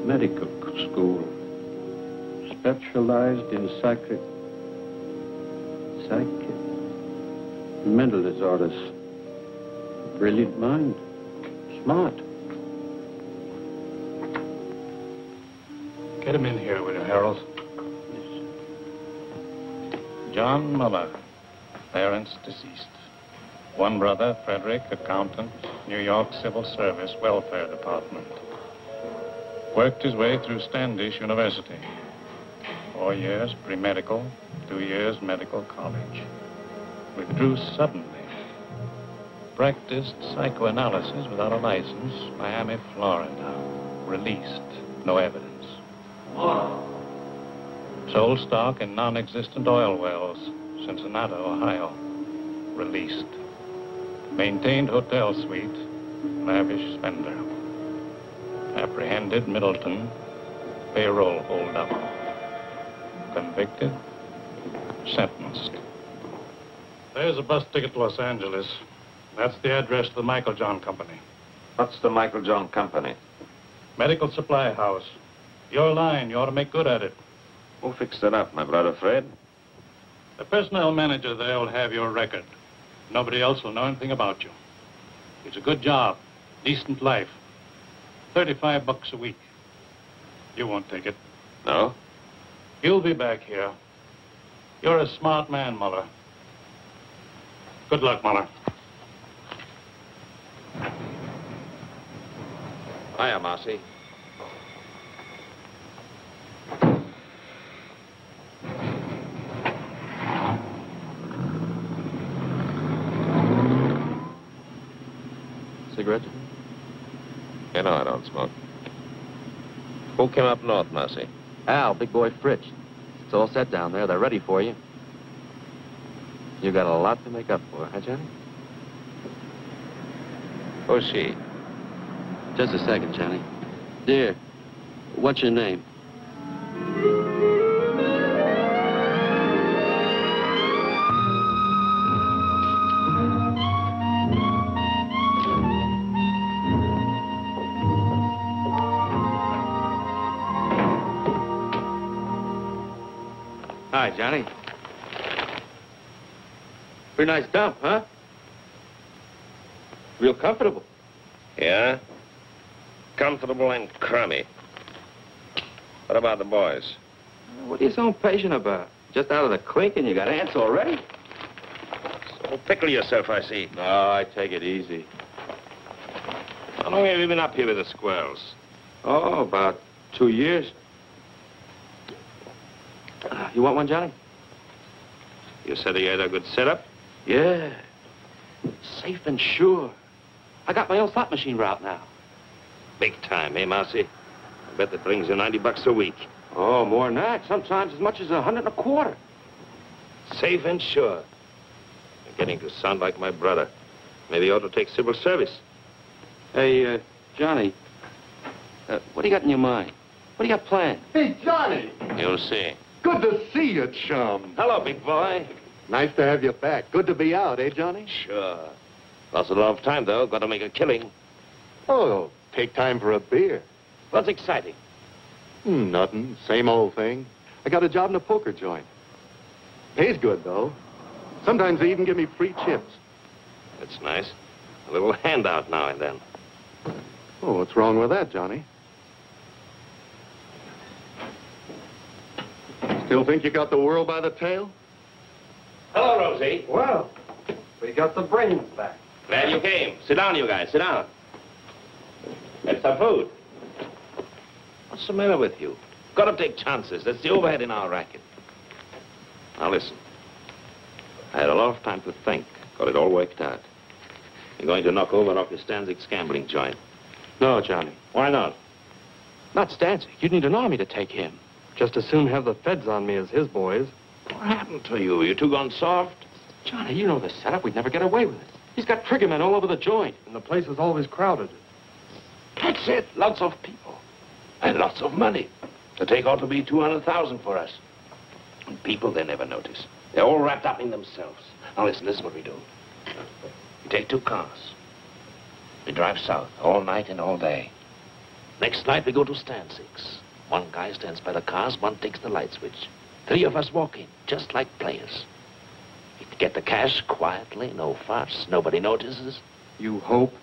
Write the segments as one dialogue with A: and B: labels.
A: medical school, specialized in mental disorders. Brilliant mind, smart.
B: Get him in here, will you, Harold?
A: Yes.
B: John Muller, parents deceased. One brother, Frederick, accountant, New York Civil Service, Welfare Department. Worked his way through Standish University. 4 years pre-medical, 2 years medical college. Withdrew suddenly. Practiced psychoanalysis without a license, Miami, Florida. Released, no evidence. Sold stock in non-existent oil wells, Cincinnati, Ohio. Released. Maintained hotel suite, lavish spender. Apprehended, Middleton, payroll holdup. Convicted, sentenced. There's a bus ticket to Los Angeles. That's the address to the Michael John Company.
C: What's the Michael John Company?
B: Medical supply house. Your line, you ought to make good at it.
C: Who fixed it up, my brother Fred?
B: The personnel manager there will have your record. Nobody else will know anything about you. It's a good job, decent life. $35 a week. You won't take it.
C: No?
B: You'll be back here. You're a smart man, Muller. Good luck, Muller.
C: Hiya, Marcy.
A: Cigarette?
C: You know I don't smoke. Who came up north, Marcy?
D: Al, big boy Fritz. It's all set down there. They're ready for you. You got a lot to make up for, huh, Johnny?
C: Who's she?
D: Just a second, Johnny. Dear, what's your name? Hi, Johnny. Pretty nice dump, huh? Real comfortable.
C: Yeah? Comfortable and crummy. What about the boys?
D: What are you so impatient about? Just out of the clink and you got ants already?
C: So pickle yourself, I see.
D: No, I take it easy.
C: How long have you been up here with the squirrels?
D: Oh, about 2 years. You want one, Johnny?
C: You said you had a good setup?
D: Yeah. Safe and sure. I got my own slot machine route now.
C: Big time, eh, Marcy? I bet that brings you $90 a week.
D: Oh, more than that. Sometimes as much as $125.
C: Safe and sure. You're getting to sound like my brother. Maybe you ought to take civil service.
D: Hey, Johnny. What do you got in your mind? What do you got planned?
E: Hey, Johnny!
C: You'll see.
E: Good to see you, chum.
C: Hello, big boy.
E: Nice to have you back. Good to be out, eh, Johnny?
C: Sure. Lost a lot of time, though. Got to make a killing.
E: Oh, take time for a beer.
C: What's exciting?
E: Nothing. Same old thing. I got a job in a poker joint. Pays good, though. Sometimes they even give me free chips.
C: That's nice. A little handout now and then.
E: Oh, what's wrong with that, Johnny? Still think you got the world by the tail?
C: Hello, Rosie.
A: Well, we got the brains back.
C: Glad you came. Sit down, you guys. Sit down. Get some food. What's the matter with you? Got to take chances. That's the overhead in our racket. Now, listen. I had a lot of time to think. Got it all worked out. You're going to knock over off your Stanzig's gambling joint.
D: No, Johnny.
C: Why not?
D: Not Stanzik. You'd need an army to take him. Just as soon have the feds on me as his boys.
C: What happened to you? You two gone soft?
D: Johnny, you know the setup. We'd never get away with it. He's got triggermen all over the joint. And the place is always crowded.
C: That's it. Lots of people. And lots of money. The take ought to be $200,000 for us. And people, they never notice. They're all wrapped up in themselves. Now, listen, this is what we do. We take 2 cars. We drive south all night and all day. Next night, we go to stand 6. One guy stands by the cars, one takes the light switch. 3 of us walk in, just like players. We get the cash quietly, no fuss. Nobody notices.
A: You hope?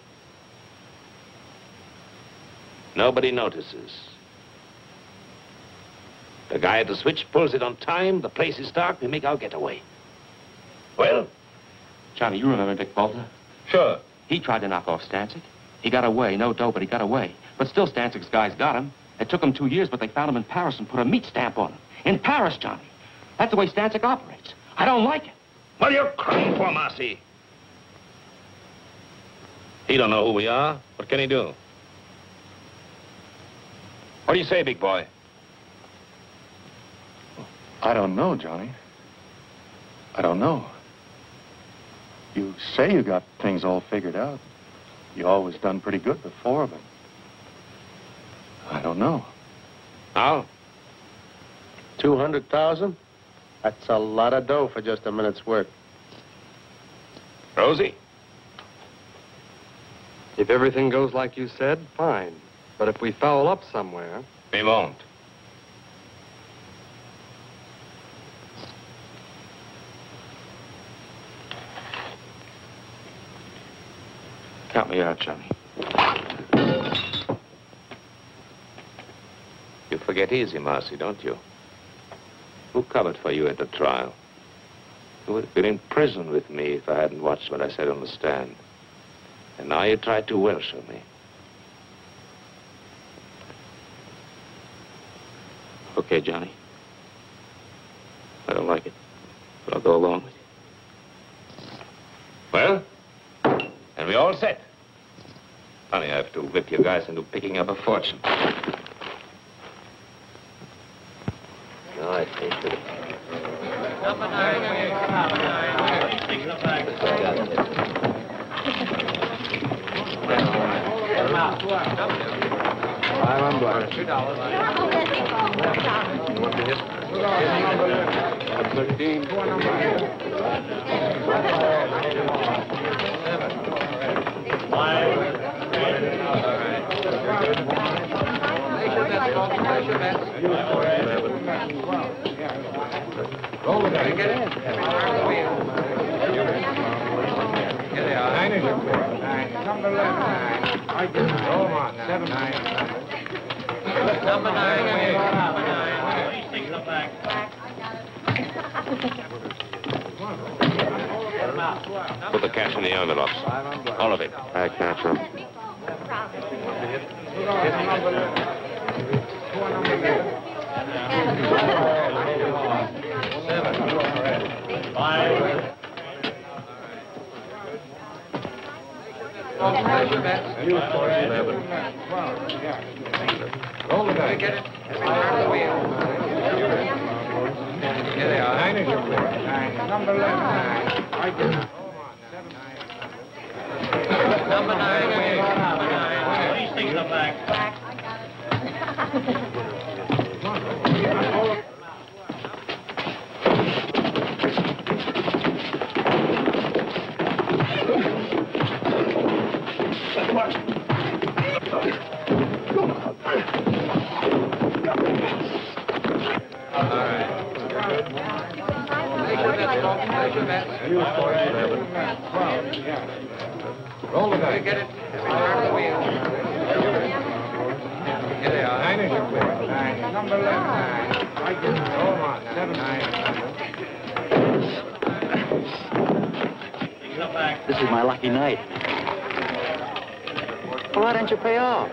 C: Nobody notices. The guy at the switch pulls it on time, the place is dark, we make our getaway. Well?
D: Johnny, you remember Dick Bolter?
C: Sure.
D: He tried to knock off Stancic. He got away. No dough, but he got away. But still, Stancic's guys got him. It took him 2 years, but they found him in Paris and put a meat stamp on him. In Paris, Johnny. That's the way Stancic operates. I don't like it.
C: What are you crying for, Marcy? He don't know who we are. What can he do? What do you say, big boy?
B: I don't know, Johnny. I don't know. You say you got things all figured out. You always done pretty good before, but I don't know.
C: How?
A: 200,000? That's a lot of dough for just a minute's work.
C: Rosie?
A: If everything goes like you said, fine. But if we foul up somewhere...
C: We won't.
D: Count me out, Johnny.
C: You forget easy, Marcy, don't you? Who covered for you at the trial? You would have been in prison with me if I hadn't watched what I said on the stand. And now you try to Welsh me.
D: Okay, Johnny. I don't like it, but I'll go along with you.
C: Well? And we all set. Funny, I have to whip you guys into picking up a fortune. No, I think that...
F: Number 9. Take the back.
A: $500.
F: Number 9. Take the back.
C: Put the cash in the envelopes. All of it.
D: Act natural.
F: Roll the dice. Get it. Here they are. 9 is your four. 9. Number 11. 9. I did. Number 9. Number 9. Please take them back. Roll the dice. Get it. Turn the wheel. Here they are. 9 is your four. 9. Number 11. 9. I did. Hold on. 7. 9.
G: This is my lucky night. Well, why don't you pay off?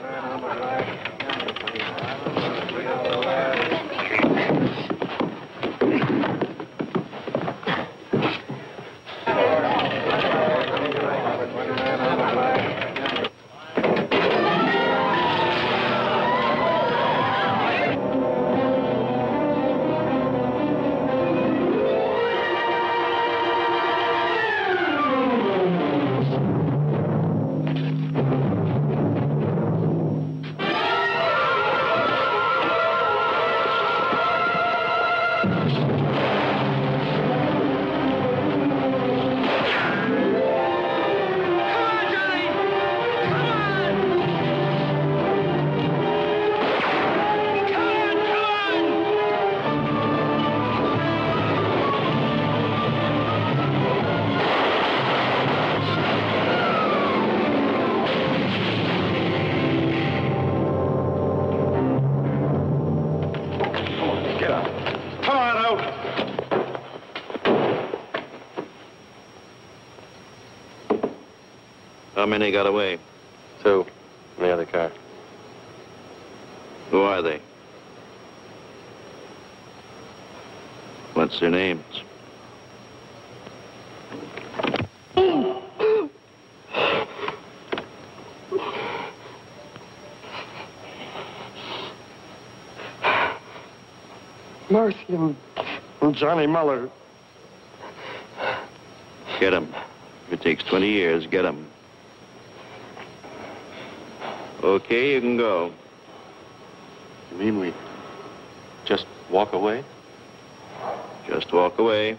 C: How many got away?
E: 2 in the other car.
C: Who are they? What's their names?
E: Marcy and Johnny Muller.
C: Get them. If it takes 20 years, get them. Okay, you can go.
E: You mean we just walk away?
C: Just walk away.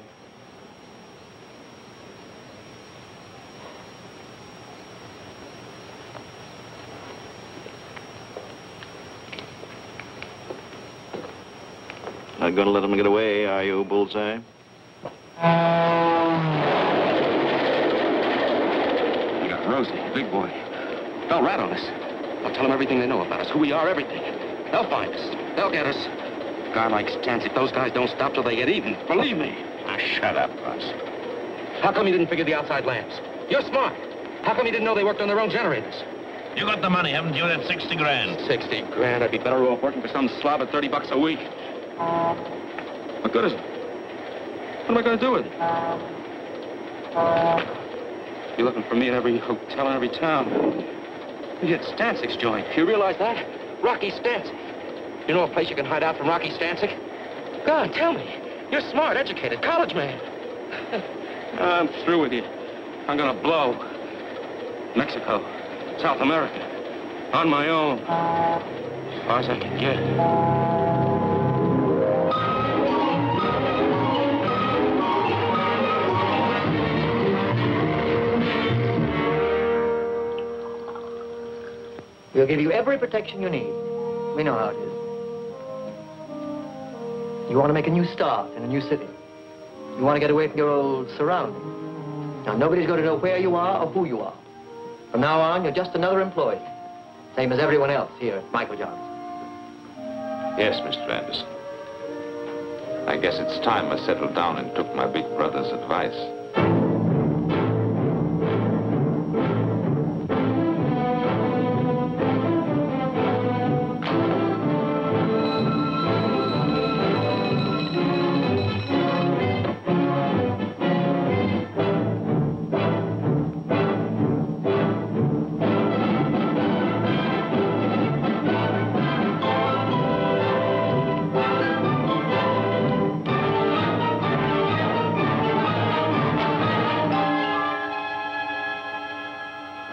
C: Not gonna let them get away, are you, Bullseye?
D: We got Rosie, big boy. They'll rat on us. I'll tell them everything they know about us, who we are, everything. They'll find us. They'll get us. A guy like Stancic, those guys don't stop till they get even. Believe me.
C: Ah, shut up, Russ.
D: How come you didn't figure the outside lamps? You're smart. How come you didn't know they worked on their own generators?
C: You got the money, haven't you? That 60 grand.
D: 60 grand. I'd be better off working for some slob at 30 bucks a week. What good is it? What am I going to do with it? You're looking for me at every hotel in every town. You hit Stancic's joint. You realize that? Rocky Stancic. You know a place you can hide out from Rocky Stancic? Go on, tell me. You're smart, educated, college man. I'm through with you. I'm going to blow. Mexico, South America, on my own. As far as I can get.
G: We'll give you every protection you need. We know how it is. You want to make a new start in a new city. You want to get away from your old surroundings. Now, nobody's going to know where you are or who you are. From now on, you're just another employee. Same as everyone else here at Michael Johnson.
B: Yes, Mr. Anderson. I guess it's time I settled down and took my big brother's advice.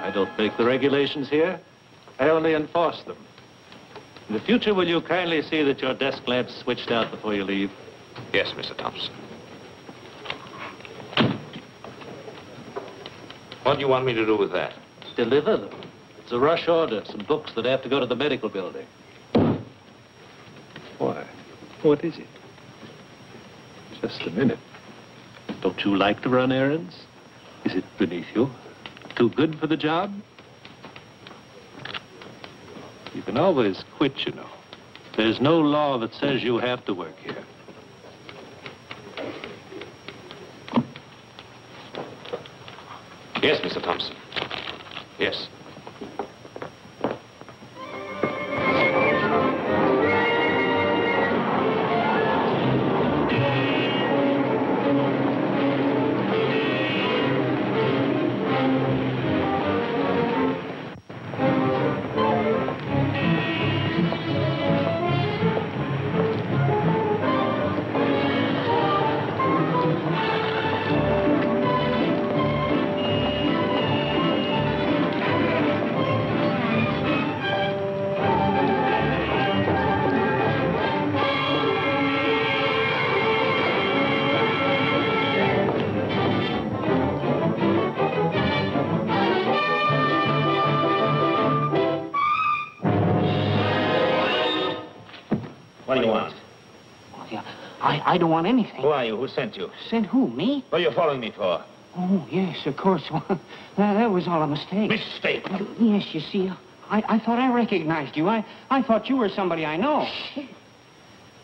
H: I don't make the regulations here. I only enforce them. In the future, will you kindly see that your desk lamp's switched out before you leave?
B: Yes, Mr. Thompson.
C: What do you want me to do with that?
H: Deliver them. It's a rush order, some books that have to go to the medical building. Why? What is it? Just a minute. Don't you like to run errands? Is it beneath you? Too good for the job? You can always quit, you know. There's no law that says you have to work here.
C: Yes, Mr. Thompson. Yes. What do you want?
D: I don't want anything.
C: Who are you? Who sent you?
D: Sent who, me?
C: What are you following me for?
D: Oh, yes, of course. That was all a mistake.
C: Mistake?
D: Yes, you see, I thought I recognized you. I thought you were somebody I know.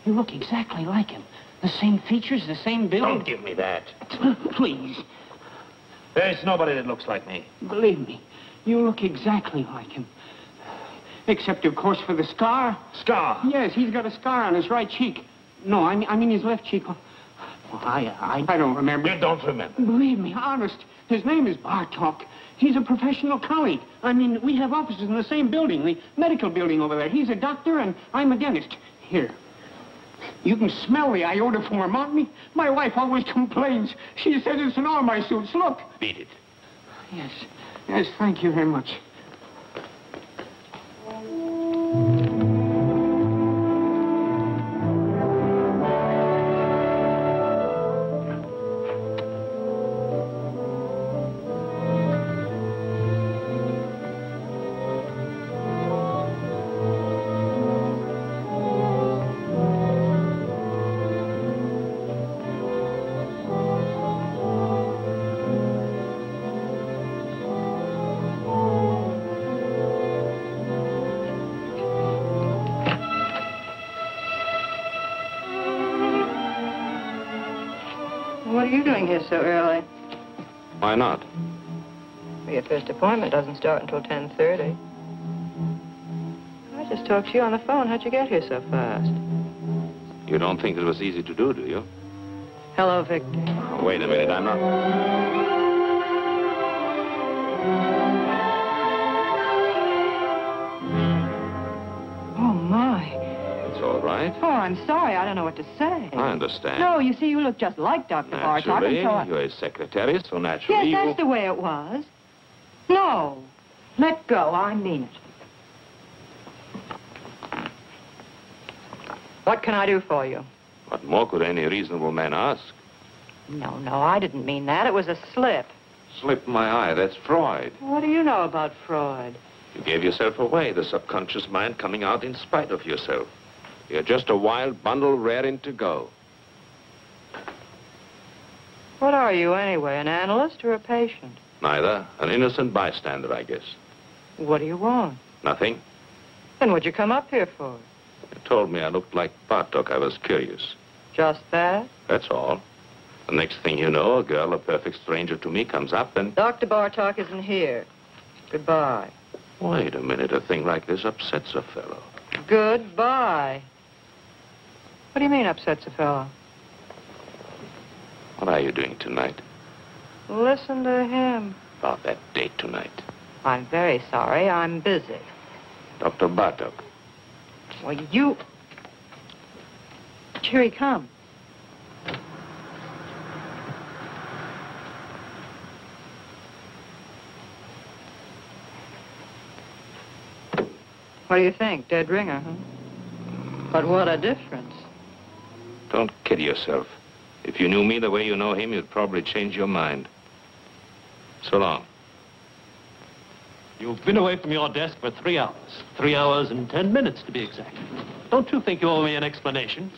D: You look exactly like him. The same features, the same build.
C: Don't give me that.
D: Please.
C: There's nobody that looks like me.
D: Believe me,
F: You look exactly like him. Except, of course, for the scar.
C: Scar?
F: Yes, he's got a scar on his right cheek. No, I mean his left cheek. Well, I don't remember.
C: You don't remember?
F: Believe me, honest. His name is Bartok. He's a professional colleague. I mean, we have offices in the same building, the medical building over there. He's a doctor and I'm a dentist. Here. You can smell the iodoform on me. My wife always complains. She says it's in all my suits. Look.
C: Beat it.
F: Yes. Yes, thank you very much.
I: What are you doing here so early?
A: Why not?
I: Well, your first appointment doesn't start until 10:30. I just talked to you on the phone. How'd you get here so fast?
C: You don't think it was easy to do, do you?
I: Hello, Victor.
C: Oh, wait a minute, I'm not...
I: Oh, my.
C: It's all right.
I: Oh, I'm sorry. I don't know what to say.
C: I understand.
I: No, you see, you look just like Dr. Bartok.
C: Naturally,
I: And so
C: you're his secretary, so naturally
I: Yes, that's the way it was. No. Let go. I mean it. What can I do for you?
C: What more could any reasonable man ask?
I: No, I didn't mean that. It was a slip.
C: Slip my eye, that's Freud.
I: What do you know about Freud?
C: You gave yourself away, the subconscious mind coming out in spite of yourself. You're just a wild bundle raring to go.
I: What are you, anyway, an analyst or a patient?
C: Neither. An innocent bystander, I guess.
I: What do you want?
C: Nothing.
I: Then what'd you come up here for?
C: You told me I looked like Bartok. I was curious.
I: Just that?
C: That's all. The next thing you know, a girl, a perfect stranger to me, comes up and...
I: Dr. Bartok isn't here. Goodbye.
C: Wait a minute. A thing like this upsets a fellow.
I: Goodbye. What do you mean upsets a fellow?
C: What are you doing tonight?
I: Listen to him.
C: About that date tonight.
I: I'm very sorry. I'm busy.
C: Dr. Bartok.
I: Well, you... Here he comes. What do you think? Dead ringer, huh? But what a difference.
C: Don't kid yourself. If you knew me the way you know him, you'd probably change your mind. So long.
H: You've been away from your desk for 3 hours. 3 hours and 10 minutes, to be exact. Don't you think you owe me an explanation?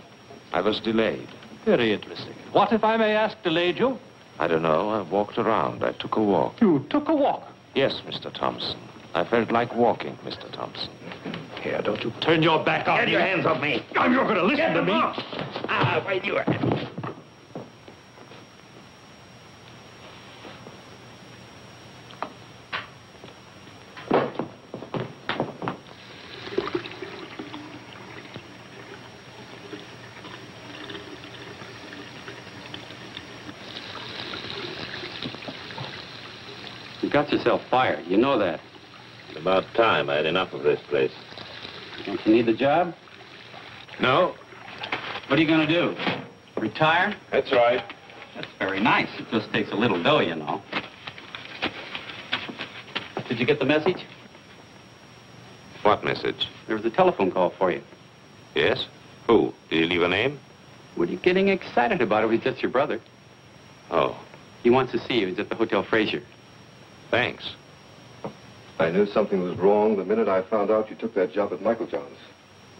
C: I was delayed.
H: Very interesting. What, if I may ask, delayed you?
C: I don't know. I walked around. I took a walk.
H: You took a walk?
C: Yes, Mr. Thompson. I felt like walking, Mr. Thompson.
H: Here, don't you turn your back on me.
C: Get your hands off me.
H: Oh, you're going to listen to me.
C: Ah, wait, you are.
J: You got yourself fired. You know that.
C: It's about time. I had enough of this place.
J: Don't you need the job?
C: No.
J: What are you going to do? Retire?
C: That's right.
J: That's very nice. It just takes a little dough, you know. Did you get the message?
C: What message?
J: There was a telephone call for you.
C: Yes? Who? Did he leave a name?
J: What are you getting excited about? It was just your brother.
C: Oh.
J: He wants to see you. He's at the Hotel Fraser.
C: Thanks.
E: I knew something was wrong the minute I found out you took that job at Michael John's.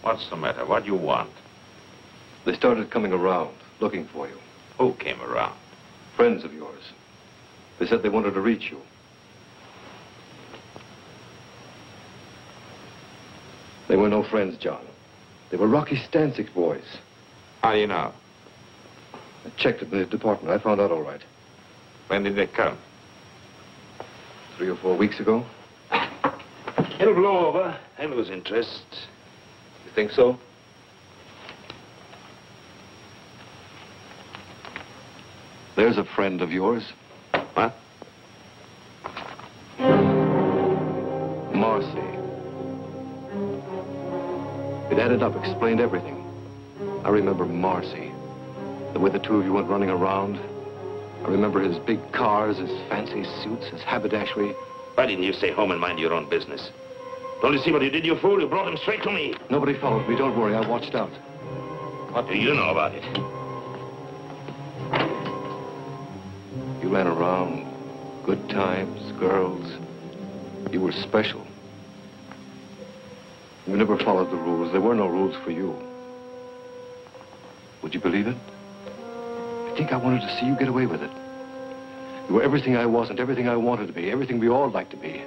C: What's the matter? What do you want?
E: They started coming around, looking for you.
C: Who came around?
E: Friends of yours. They said they wanted to reach you. They were no friends, John. They were Rocky Stanczyk's boys.
C: How do you know?
E: I checked at the department. I found out all right.
C: When did they come?
E: 3 or 4 weeks ago.
C: It'll blow over. I lose interest. You think so?
E: There's a friend of yours.
C: What?
E: Marcy. It added up, explained everything. I remember Marcy. The way the two of you went running around. I remember his big cars, his fancy suits, his haberdashery.
C: Why didn't you stay home and mind your own business? Don't you see what you did, you fool? You brought him straight to me.
E: Nobody followed me. Don't worry. I watched out.
C: What do you know about it?
E: You ran around. Good times, girls. You were special. You never followed the rules. There were no rules for you. Would you believe it? I think I wanted to see you get away with it. You were everything I wasn't, everything I wanted to be, everything we all like to be.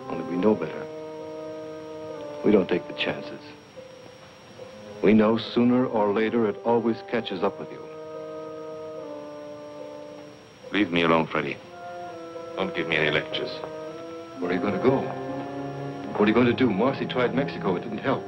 E: Only we know better. We don't take the chances. We know sooner or later it always catches up with you.
C: Leave me alone, Freddie. Don't give me any lectures.
E: Where are you going to go? What are you going to do? Marcy tried Mexico. It didn't help.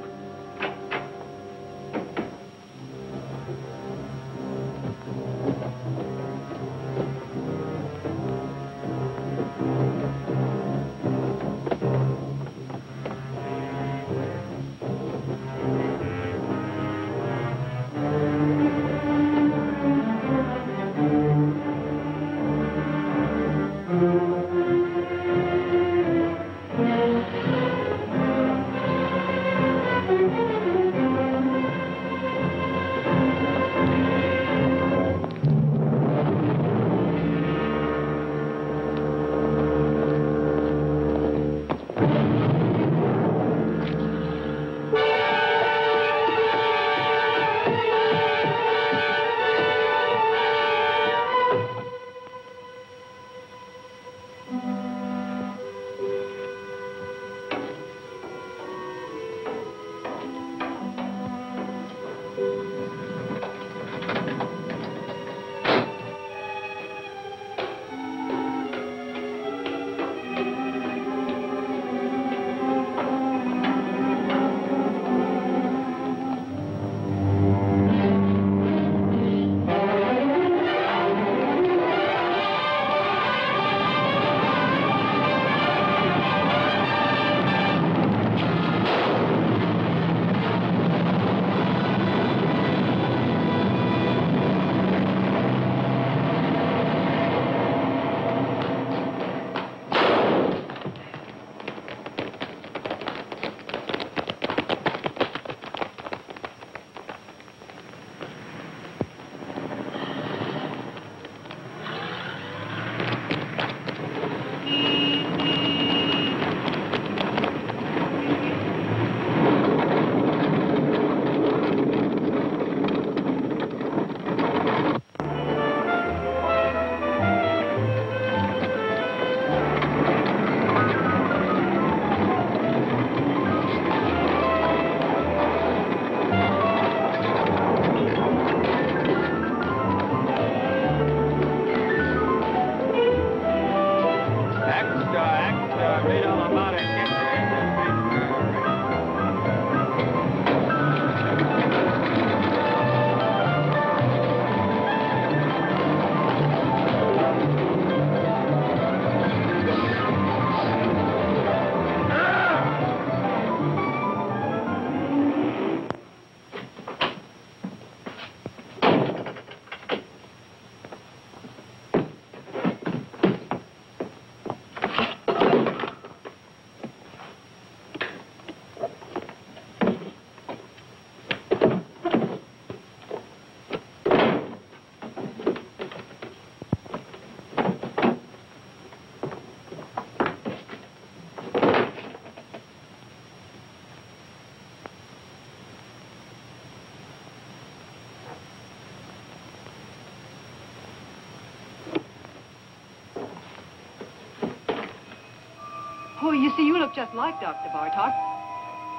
I: Oh, you see, you look just like Dr. Bartok.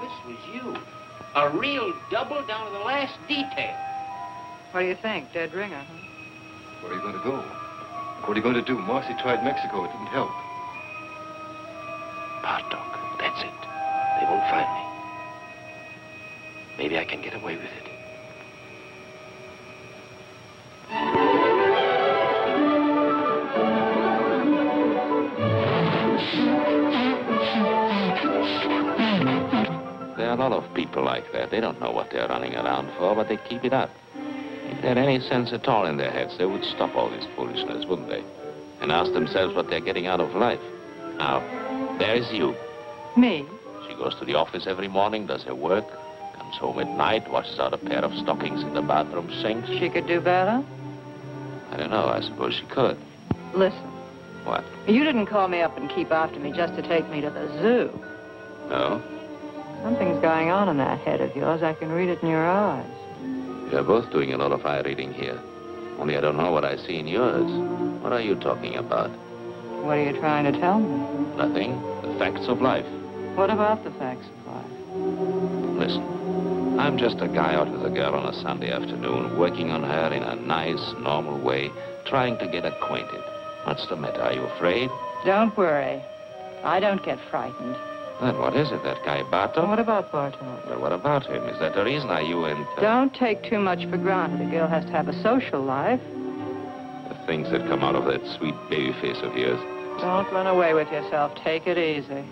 D: This was you. A real double down to the last detail.
I: What do you think? Dead ringer, huh?
E: Where are you going to go? What are you going to do? Marcy tried Mexico. It didn't help.
C: Bartok. That's it. They won't find me. Maybe I can get away with it.
K: There are a lot of people like that. They don't know what they're running around for, but they keep it up. If they had any sense at all in their heads, they would stop all this foolishness, wouldn't they? And ask themselves what they're getting out of life. Now, there's you.
I: Me?
K: She goes to the office every morning, does her work, comes home at night, washes out a pair of stockings in the bathroom sink.
I: She could do better?
K: I don't know. I suppose she could.
I: Listen.
K: What?
I: You didn't call me up and keep after me just to take me to the zoo.
K: No?
I: Something's going on in that head of yours. I can read it in your eyes.
K: You're both doing a lot of eye reading here. Only I don't know what I see in yours. What are you talking about?
I: What are you trying to tell me?
K: Nothing. The facts of life.
I: What about the facts of life?
K: Listen, I'm just a guy out with a girl on a Sunday afternoon, working on her in a nice, normal way, trying to get acquainted. What's the matter? Are you afraid?
I: Don't worry. I don't get frightened.
K: Then what is it, that guy Bartok?
I: What about Bartok?
K: Well, what about him? Is that the reason you and...
I: Don't take too much for granted. A girl has to have a social life.
K: The things that come out of that sweet baby face of yours.
I: Don't run away with yourself. Take it easy.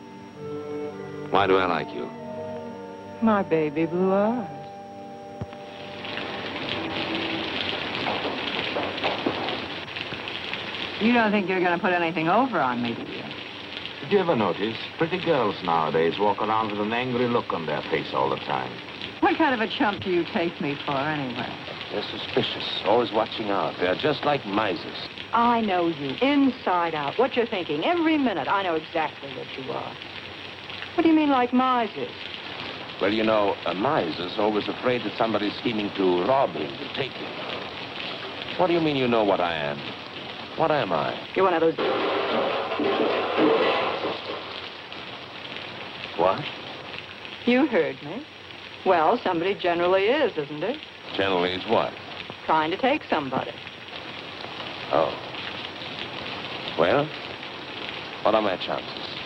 K: Why do I like you?
I: My baby blue eyes. You don't think you're going to put anything over on me, do you?
L: Did you ever notice pretty girls nowadays walk around with an angry look on their face all the time?
I: What kind of a chump do you take me for, anyway?
K: They're suspicious, always watching out. They're just like misers.
I: I know you, inside out. What you're thinking, every minute. I know exactly what you are. What do you mean, like misers?
K: Well, you know, a miser's always afraid that somebody's scheming to rob him, to take him. What do you mean you know what I am? What am I?
I: You're one of those...
K: What?
I: You heard me. Well, somebody generally is, isn't it?
K: Generally is what?
I: Trying to take somebody.
K: Oh. Well, what are my chances?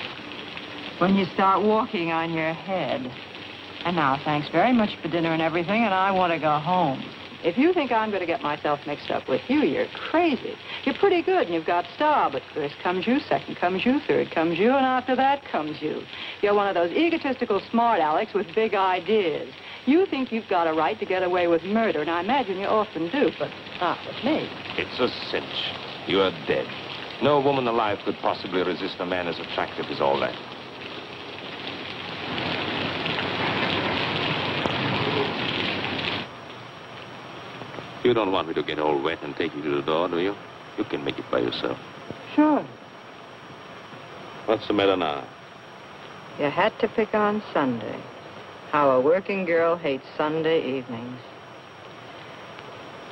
I: When you start walking on your head. And now, thanks very much for dinner and everything, and I want to go home. If you think I'm going to get myself mixed up with you, you're crazy. You're pretty good, and you've got style, but first comes you, second comes you, third comes you, and after that comes you. You're one of those egotistical smart Alecks with big ideas. You think you've got a right to get away with murder, and I imagine you often do, but not with me.
K: It's a cinch. You are dead. No woman alive could possibly resist a man as attractive as all that. You don't want me to get all wet and take you to the door, do you? You can make it by yourself.
I: Sure.
K: What's the matter now?
I: You had to pick on Sunday. How a working girl hates Sunday evenings.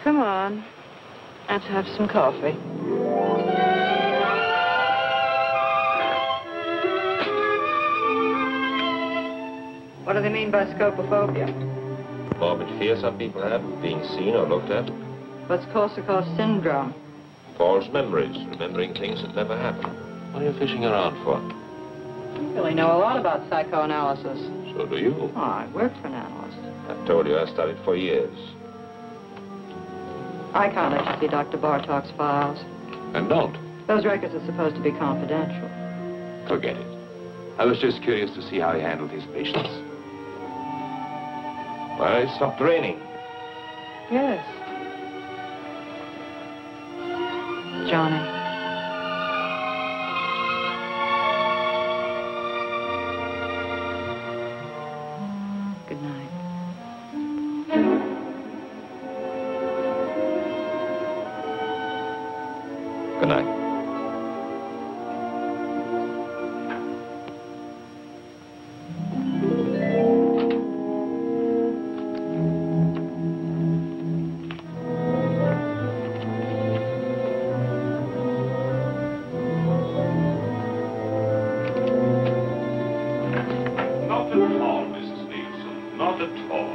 I: Come on. Let's have some coffee. What do they mean by scopophobia?
K: Morbid fear some people have of being seen or looked at.
I: What's Korsakoff's syndrome?
K: False memories, remembering things that never happened. What are you fishing around for?
I: You really know a lot about psychoanalysis.
K: So do you.
I: Oh, I work for an analyst.
K: I told you I studied for years.
I: I can't let you see Dr. Bartok's files.
K: And don't.
I: Those records are supposed to be confidential.
K: Forget it. I was just curious to see how he handled his patients. Well, it stopped raining.
I: Yes. Johnny. Good night.
K: Good night.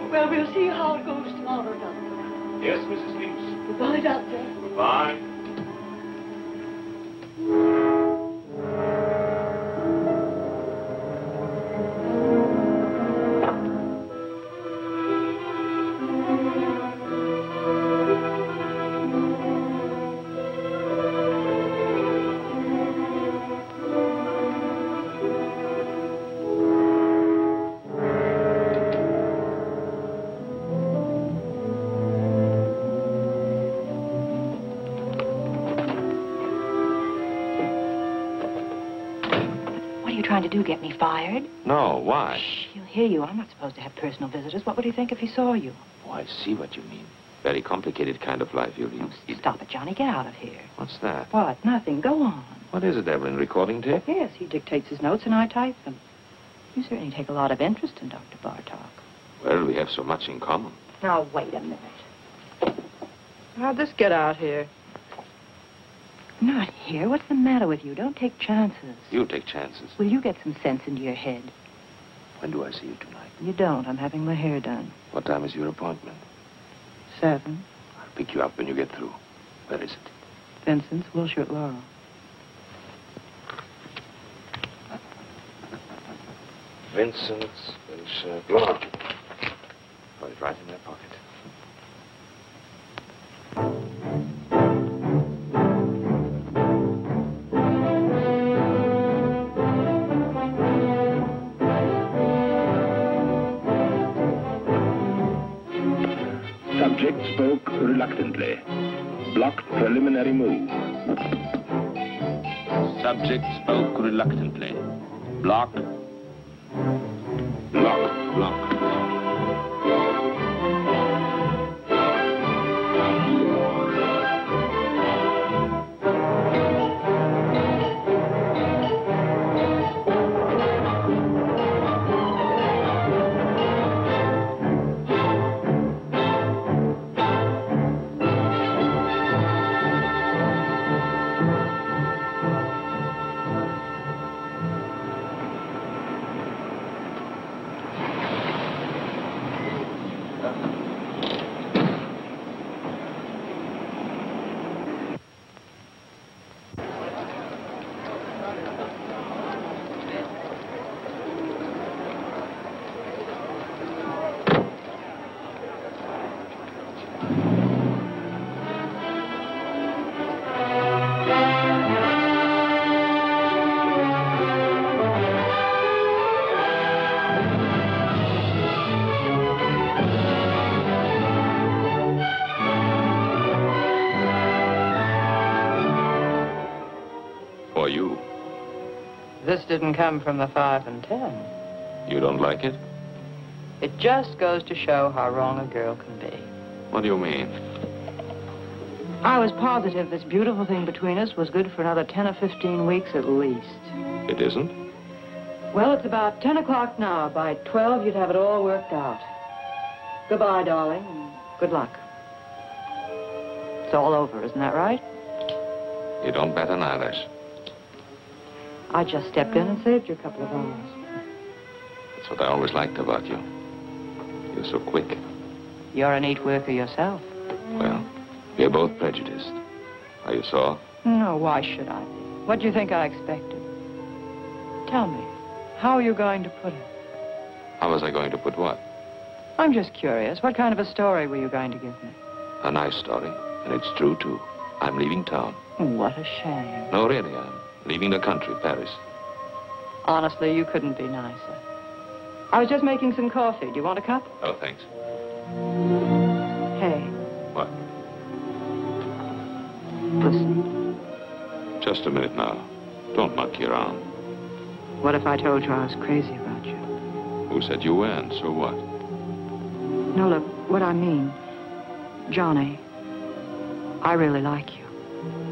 M: Well, we'll see how it goes tomorrow, Doctor.
K: Yes, Mrs. Leaves.
M: Goodbye, Doctor.
K: Goodbye.
I: trying to do, get me fired?
K: No, why?
I: Shh, he'll hear you. I'm not supposed to have personal visitors. What would he think if he saw you?
K: Oh, I see what you mean. Very complicated kind of life you lead.
I: Oh, stop it, Johnny. Get out of here.
K: What's that?
I: What? Nothing. Go on.
K: What is it, Evelyn? Recording tape?
I: Yes, he dictates his notes and I type them. You certainly take a lot of interest in Dr. Bartok.
K: Well, we have so much in common.
I: Now, wait a minute. How'd this get out here? Not here. What's the matter with you? Don't take chances.
K: You take chances.
I: Will you get some sense into your head?
K: When do I see you tonight?
I: You don't. I'm having my hair done.
K: What time is your appointment?
I: 7.
K: I'll pick you up when you get through. Where is it?
I: Vincent's, Wilshire at Laurel.
K: Vincent's, Wilshire, Laurel. Got it right in my pocket.
N: Subject spoke reluctantly. Blocked preliminary move.
K: Subject spoke reluctantly. Block.
N: Lock.
K: Block.
I: This didn't come from the 5 and 10.
K: You don't like it?
I: It just goes to show how wrong a girl can be.
K: What do you mean?
I: I was positive this beautiful thing between us was good for another 10 or 15 weeks at least.
K: It isn't?
I: Well, it's about 10 o'clock now. By 12, you'd have it all worked out. Goodbye, darling, and good luck. It's all over, isn't that right?
K: You don't bat an eyelash.
I: I just stepped in and saved you a couple of hours.
K: That's what I always liked about you. You're so quick.
I: You're a neat worker yourself.
K: Well, we're both prejudiced. Are you sore?
I: No, why should I be? What do you think I expected? Tell me, how are you going to put it?
K: How was I going to put what?
I: I'm just curious. What kind of a story were you going to give me?
K: A nice story, and it's true, too. I'm leaving town.
I: What a shame.
K: No, really, I'm leaving the country, Paris.
I: Honestly, you couldn't be nicer. I was just making some coffee. Do you want a cup?
K: Oh, thanks.
I: Hey.
K: What?
I: Listen.
K: Just a minute now. Don't monkey around.
I: What if I told you I was crazy about you?
K: Who said you weren't? So what?
I: No, look, what I mean, Johnny, I really like you.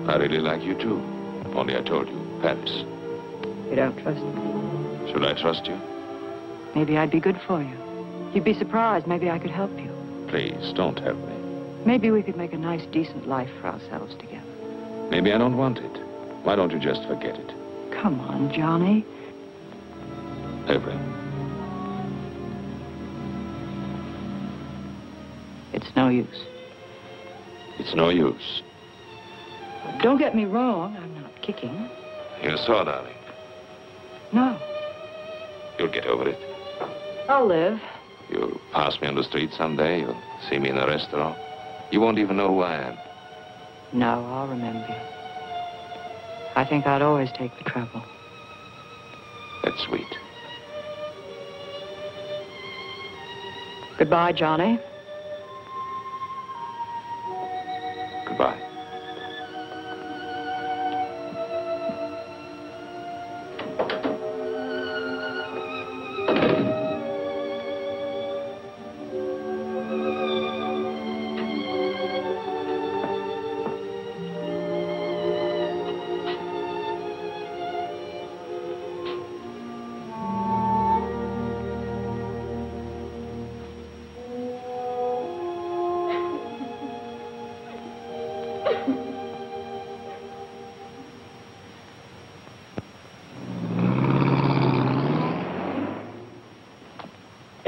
K: I really like you, too. Only I told you, Paris.
I: You don't trust me?
K: Should I trust you?
I: Maybe I'd be good for you. You'd be surprised. Maybe I could help you.
K: Please, don't help me.
I: Maybe we could make a nice, decent life for ourselves together.
K: Maybe I don't want it. Why don't you just forget it?
I: Come on, Johnny.
K: Evelyn.
I: It's no use.
K: It's no use.
I: Don't get me wrong. I'm not kicking.
K: You're sore, darling.
I: No.
K: You'll get over it.
I: I'll live.
K: You'll pass me on the street someday. You'll see me in a restaurant. You won't even know who I am.
I: No, I'll remember you. I think I'd always take the trouble.
K: That's sweet.
I: Goodbye, Johnny.
K: Goodbye.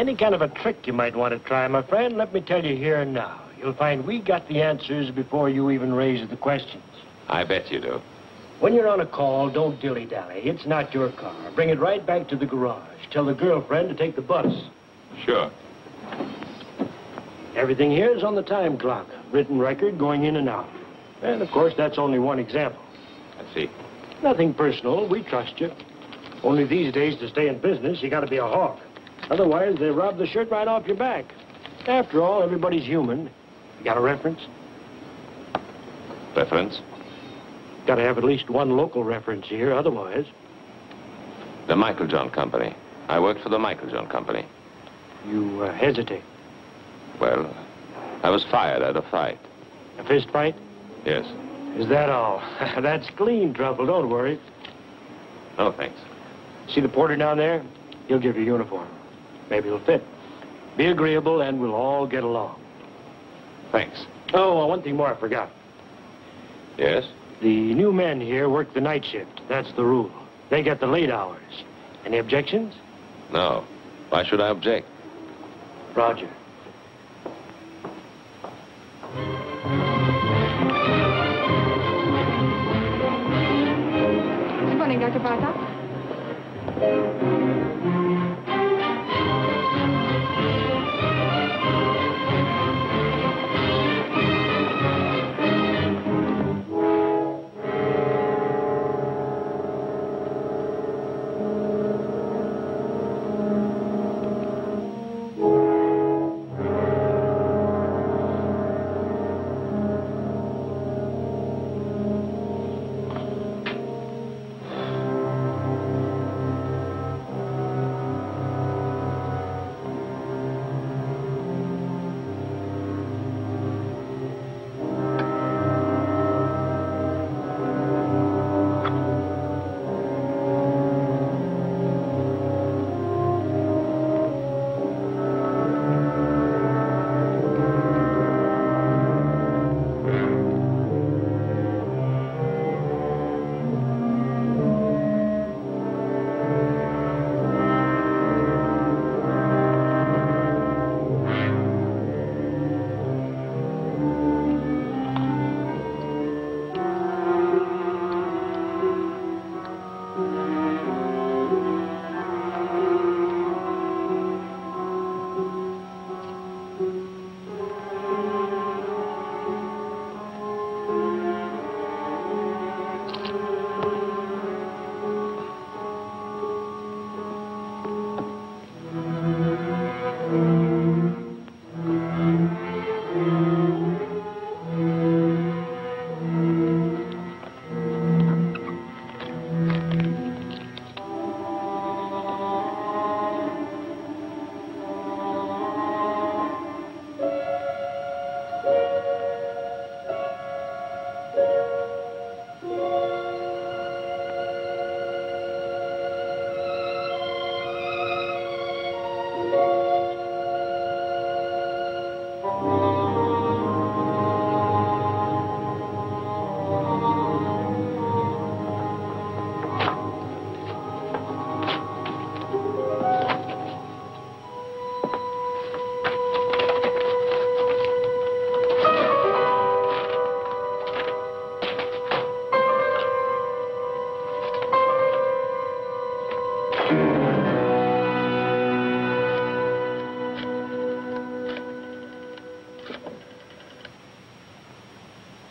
O: Any kind of a trick you might want to try, my friend, let me tell you here and now. You'll find we got the answers before you even raise the questions.
K: I bet you do.
O: When you're on a call, don't dilly-dally. It's not your car. Bring it right back to the garage. Tell the girlfriend to take the bus.
K: Sure.
O: Everything here is on the time clock. Written record going in and out. And, of course, that's only one example.
K: I see.
O: Nothing personal. We trust you. Only these days, to stay in business, you got to be a hawk. Otherwise, they rob the shirt right off your back. After all, everybody's human. You got a reference?
K: Reference?
O: Got to have at least one local reference here, otherwise.
K: The Michael John Company. I worked for the Michael John Company.
O: You hesitate.
K: Well, I was fired at a fight.
O: A fist fight?
K: Yes.
O: Is that all? That's clean trouble, don't worry.
K: No, thanks.
O: See the porter down there? He'll give you a uniform. Maybe it'll fit. Be agreeable and we'll all get along.
K: Thanks.
O: Oh, one thing more I forgot.
K: Yes?
O: The new men here work the night shift. That's the rule. They get the late hours. Any objections?
K: No. Why should I object?
O: Roger.
P: Good morning, Dr. Bartok.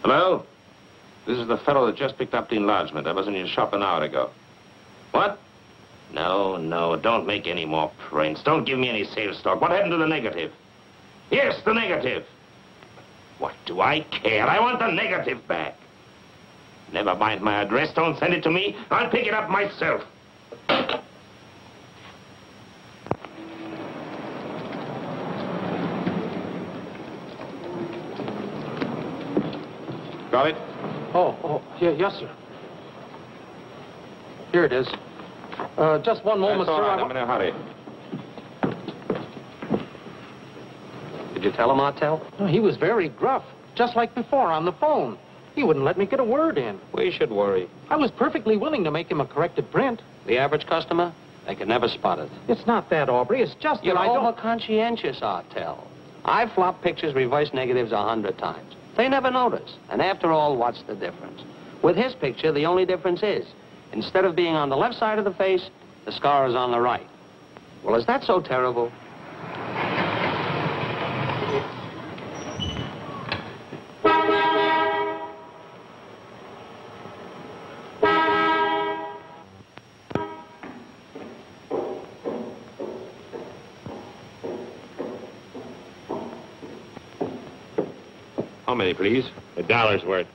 K: Hello? This is the fellow that just picked up the enlargement. I was in your shop an hour ago. What? No, don't make any more prints. Don't give me any sales talk. What happened to the negative? Yes, the negative. What do I care? I want the negative back. Never mind my address. Don't send it to me. I'll pick it up myself. Got it?
Q: Yeah, yes, sir. Here it is. Just one moment,
K: That's all
Q: sir.
K: right. I'm in a hurry.
Q: Did you tell him I'd tell? No, he was very gruff, just like before on the phone. He wouldn't let me get a word in.
J: We should worry.
Q: I was perfectly willing to make him a corrected print.
J: The average customer?
Q: They can never spot it.
F: It's not that, Aubrey. It's just
Q: You're
F: that I don't...
Q: over-conscientious, Artel. I've flopped pictures, reverse negatives 100 times. They never notice. And after all, what's the difference? With his picture, the only difference is, instead of being on the left side of the face, the scar is on the right. Well, is that so terrible?
C: How many, please? $1's worth.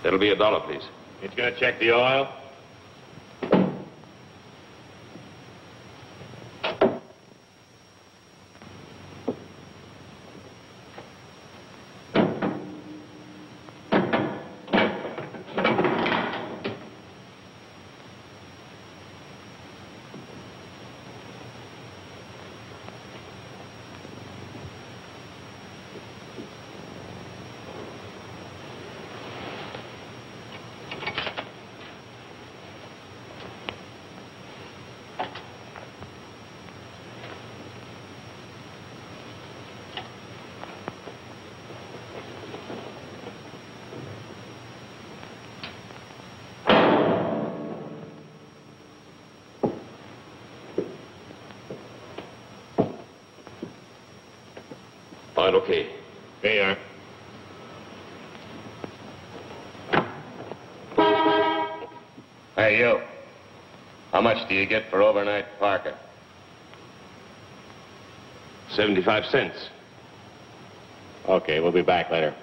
K: That'll be $1, please.
C: It's gonna check the oil.
K: All right, okay.
C: There you are. Hey, you. How much do you get for overnight parking?
K: 75 cents.
C: Okay, we'll be back later.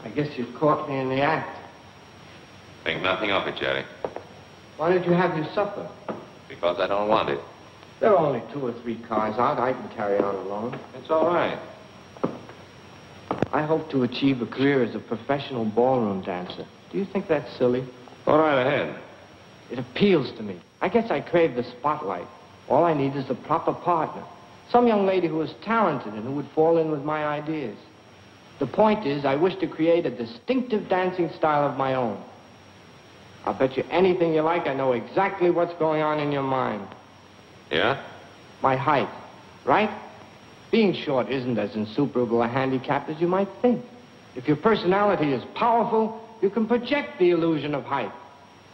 F: I guess you've caught me in the act.
K: Think nothing of it, Jerry.
F: Why did you have your supper?
K: Because I don't want it.
F: There are only 2 or 3 cars out. I can carry on alone.
K: It's all right.
F: I hope to achieve a career as a professional ballroom dancer. Do you think that's silly?
K: Go right ahead.
F: It appeals to me. I guess I crave the spotlight. All I need is a proper partner. Some young lady who is talented and who would fall in with my ideas. The point is, I wish to create a distinctive dancing style of my own. I'll bet you anything you like I know exactly what's going on in your mind.
K: Yeah?
F: My height, right? Being short isn't as insuperable a handicap as you might think. If your personality is powerful, you can project the illusion of height.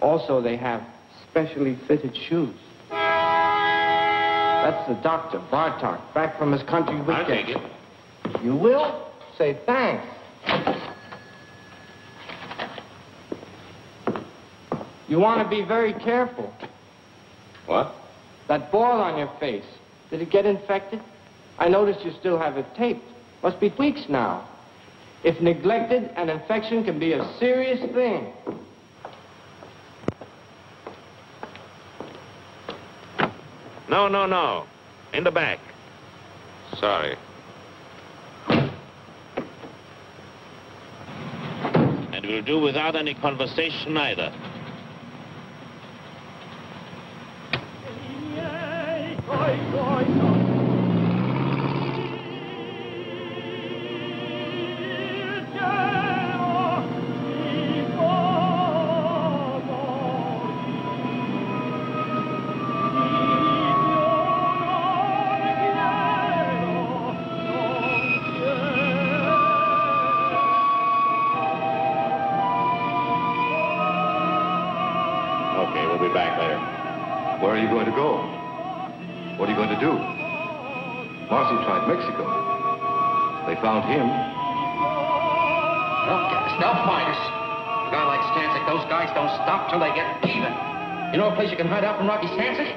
F: Also, they have specially fitted shoes. That's the Dr. Bartok, back from his country weekend.
K: I'll take it.
F: You will? Say thanks. You want to be very careful.
K: What?
F: That ball on your face, did it get infected? I noticed you still have it taped. Must be weeks now. If neglected, an infection can be a serious thing.
C: No, no, no. In the back.
K: Sorry.
C: And we'll do without any conversation either.
E: Okay, we'll be back later. Where are you going to go? What are you going to do? Marcy tried Mexico. They found him.
D: They'll find us. A guy like Stancic, those guys don't stop till they get even. You know a place you can hide out from Rocky Stancic?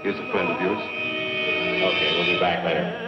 E: Here's a friend of yours.
K: Okay, we'll be back later.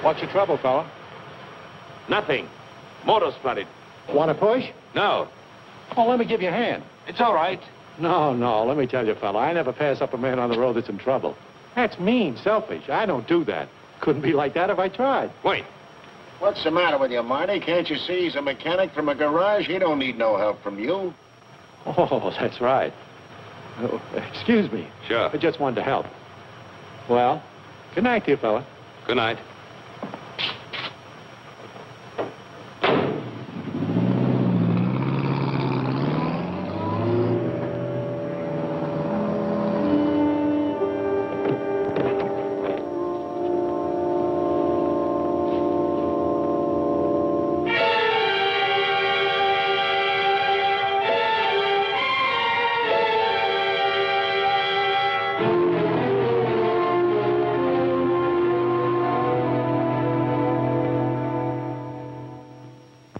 H: What's your trouble, fella?
C: Nothing. Motor's flooded.
H: Want to push?
C: No.
H: Oh, let me give you a hand.
C: It's all right.
H: No, let me tell you, fella, I never pass up a man on the road that's in trouble. That's mean, selfish. I don't do that. Couldn't be like that if I tried.
C: Wait.
O: What's the matter with you, Marty? Can't you see he's a mechanic from a garage? He don't need no help from you.
H: Oh, that's right. Oh, excuse me.
K: Sure.
H: I just wanted to help. Well, good night to you, fella.
K: Good night.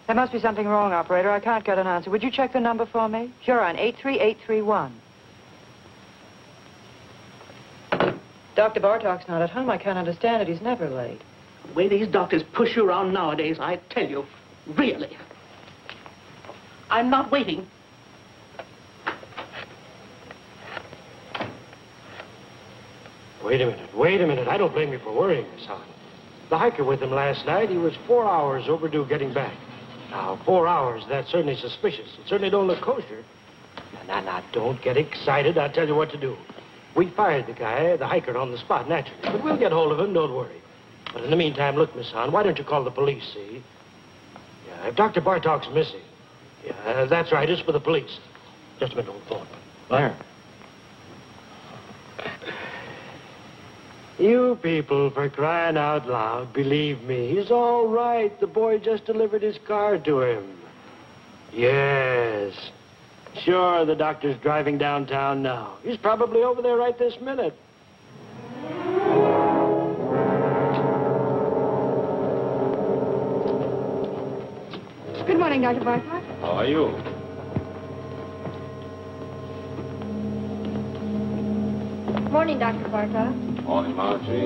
I: There must be something wrong, operator. I can't get an answer. Would you check the number for me? Sure, on 83831. Dr. Bartok's not at home. I can't understand it. He's never late.
P: The way these doctors push you around nowadays, I tell you, really. I'm not waiting.
O: Wait a minute. I don't blame you for worrying, Miss Hahn. The hiker with him last night, he was 4 hours overdue getting back. Now, 4 hours, that's certainly suspicious. It certainly don't look kosher. Now, don't get excited. I'll tell you what to do. We fired the guy, the hiker, on the spot, naturally. But we'll get hold of him, don't worry. But in the meantime, look, Miss Hahn, why don't you call the police, see? Yeah, if Dr. Bartok's missing. Yeah, that's right, it's for the police. Just a minute, old phone.
H: There.
O: You people, for crying out loud, believe me, he's all right. The boy just delivered his car to him. Yes. Sure, the doctor's driving downtown now. He's probably over there right this minute.
I: Good morning, Dr. Bartlett.
K: How are you?
R: Morning, Dr. Bartlett.
K: Morning, Margie.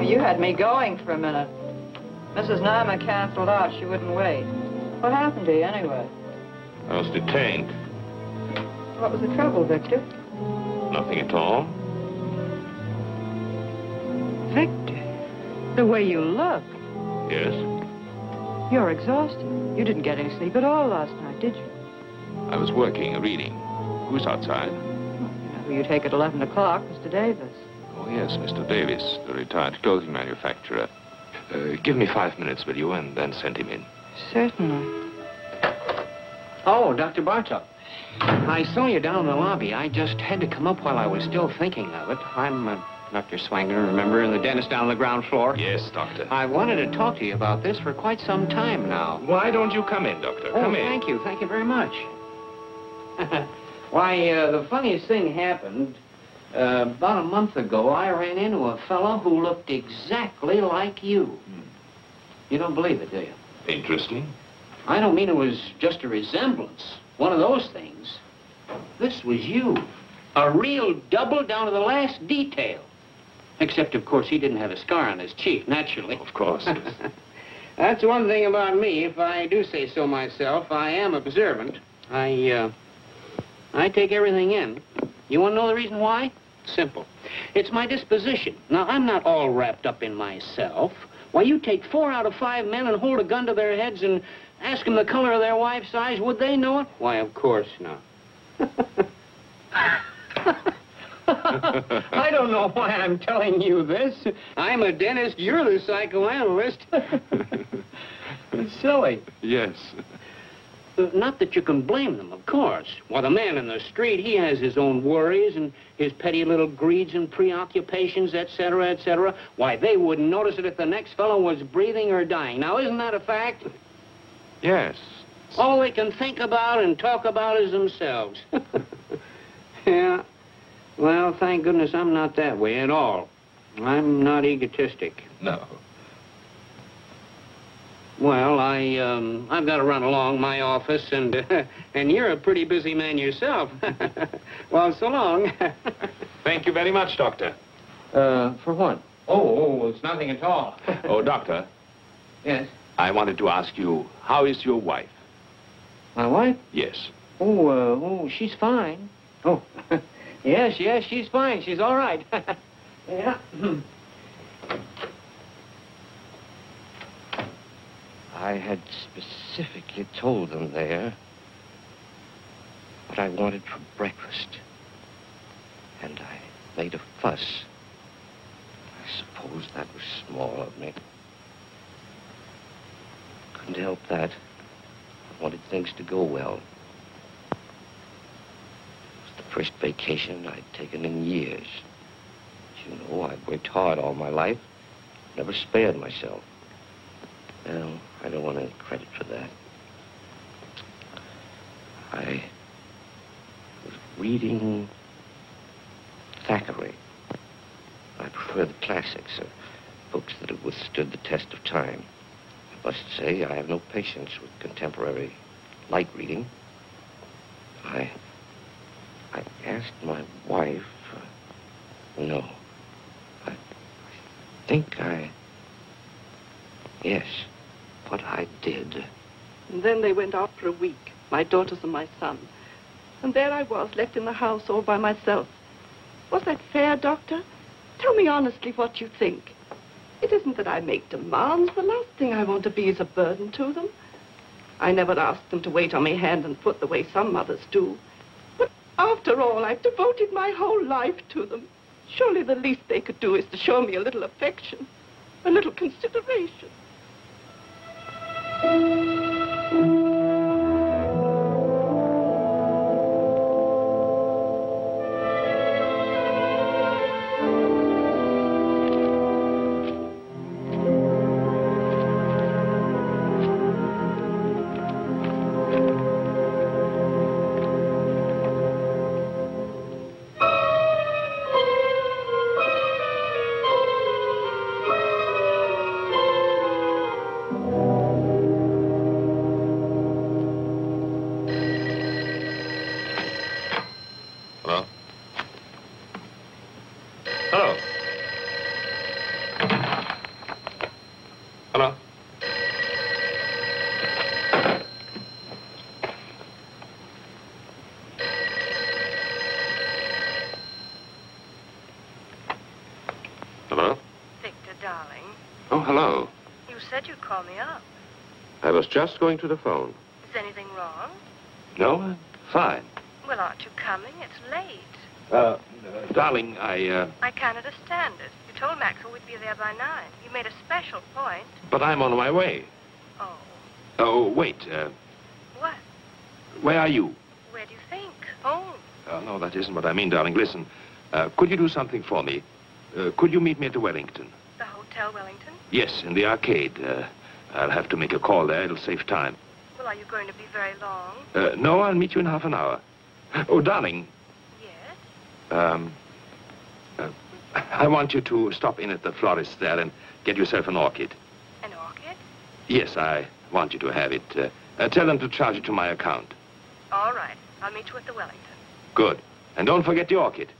I: You had me going for a minute. Mrs. Nyma canceled out. She wouldn't wait. What happened to you, anyway?
K: I was detained.
I: What was the trouble, Victor?
K: Nothing at all.
I: Victor, the way you look.
K: Yes?
I: You're exhausted. You didn't get any sleep at all last night, did you?
K: I was working, reading. Who's outside?
I: You know who you take at 11 o'clock, Mr. Davis.
K: Oh, yes, Mr. Davis, the retired clothing manufacturer. Give me 5 minutes, will you, and then send him in.
I: Certainly.
F: Oh, Dr. Bartok. I saw you down in the lobby. I just had to come up while I was still thinking of it. I'm Dr. Swanger, remember, and the dentist down on the ground floor?
K: Yes, doctor.
F: I wanted to talk to you about this for quite some time now.
K: Why don't you come in, doctor? Come in.
F: Thank you. Thank you very much. Why, the funniest thing happened. About a month ago, I ran into a fellow who looked exactly like you. You don't believe it, do you?
K: Interesting.
F: I don't mean it was just a resemblance. One of those things. This was you. A real double down to the last detail. Except, of course, he didn't have a scar on his cheek, naturally.
K: Of course.
F: That's one thing about me. If I do say so myself, I am observant. I take everything in. You want to know the reason why? Simple. It's my disposition. Now, I'm not all wrapped up in myself. Why, you take 4 out of 5 men and hold a gun to their heads and ask them the color of their wife's eyes. Would they know it? Why, of course not. I don't know why I'm telling you this. I'm a dentist. You're the psychoanalyst. It's silly.
K: Yes.
F: Not that you can blame them, of course. Why, the man in the street, he has his own worries and his petty little greeds and preoccupations, etc., etc. Why, they wouldn't notice it if the next fellow was breathing or dying. Now, isn't that a fact?
K: Yes.
F: All they can think about and talk about is themselves. Yeah. Well, thank goodness I'm not that way at all. I'm not egotistic.
K: No.
F: Well, I've got to run along my office, and you're a pretty busy man yourself. Well, so long.
K: Thank you very much, doctor.
F: For what? Oh, it's nothing at all.
K: Oh, doctor.
F: Yes?
K: I wanted to ask you, how is your wife?
F: My wife?
K: Yes.
F: Oh, she's fine. Oh, yes, she's fine. She's all right. Yeah.
S: I had specifically told them there what I wanted for breakfast. And I made a fuss. I suppose that was small of me. Couldn't help that. I wanted things to go well. It was the first vacation I'd taken in years. You know, I'd worked hard all my life, never spared myself. Well, I don't want any credit for that. I was reading Thackeray. I prefer the classics, books that have withstood the test of time. I must say I have no patience with contemporary light reading. I asked my wife, no, I think yes, what I did.
M: And then they went out for a week, my daughters and my son. And there I was, left in the house all by myself. Was that fair, Doctor? Tell me honestly what you think. It isn't that I make demands. The last thing I want to be is a burden to them. I never asked them to wait on me hand and foot the way some mothers do. But after all, I've devoted my whole life to them. Surely the least they could do is to show me a little affection, a little consideration.
K: Hello.
R: You said you'd call me up.
K: I was just going to the phone.
R: Is anything wrong?
K: No, I'm fine.
R: Well, aren't you coming? It's late.
K: Darling, I
R: can't understand it. You told Maxwell we'd be there by 9. You made a special point.
K: But I'm on my way.
R: Oh.
K: Oh, wait.
R: What?
K: Where are you?
R: Where do you think? Home.
K: No, that isn't what I mean, darling. Listen, could you do something for me? Could you meet me at the Wellington?
R: The Hotel Wellington?
K: Yes, in the arcade. I'll have to make a call there. It'll save time.
R: Well, are you going to be very long?
K: No, I'll meet you in half an hour. Oh, darling.
R: Yes?
K: I want you to stop in at the florist there and get yourself an orchid.
R: An orchid?
K: Yes, I want you to have it. Tell them to charge it to my account.
R: All right. I'll meet you at the Wellington.
K: Good. And don't forget the orchid.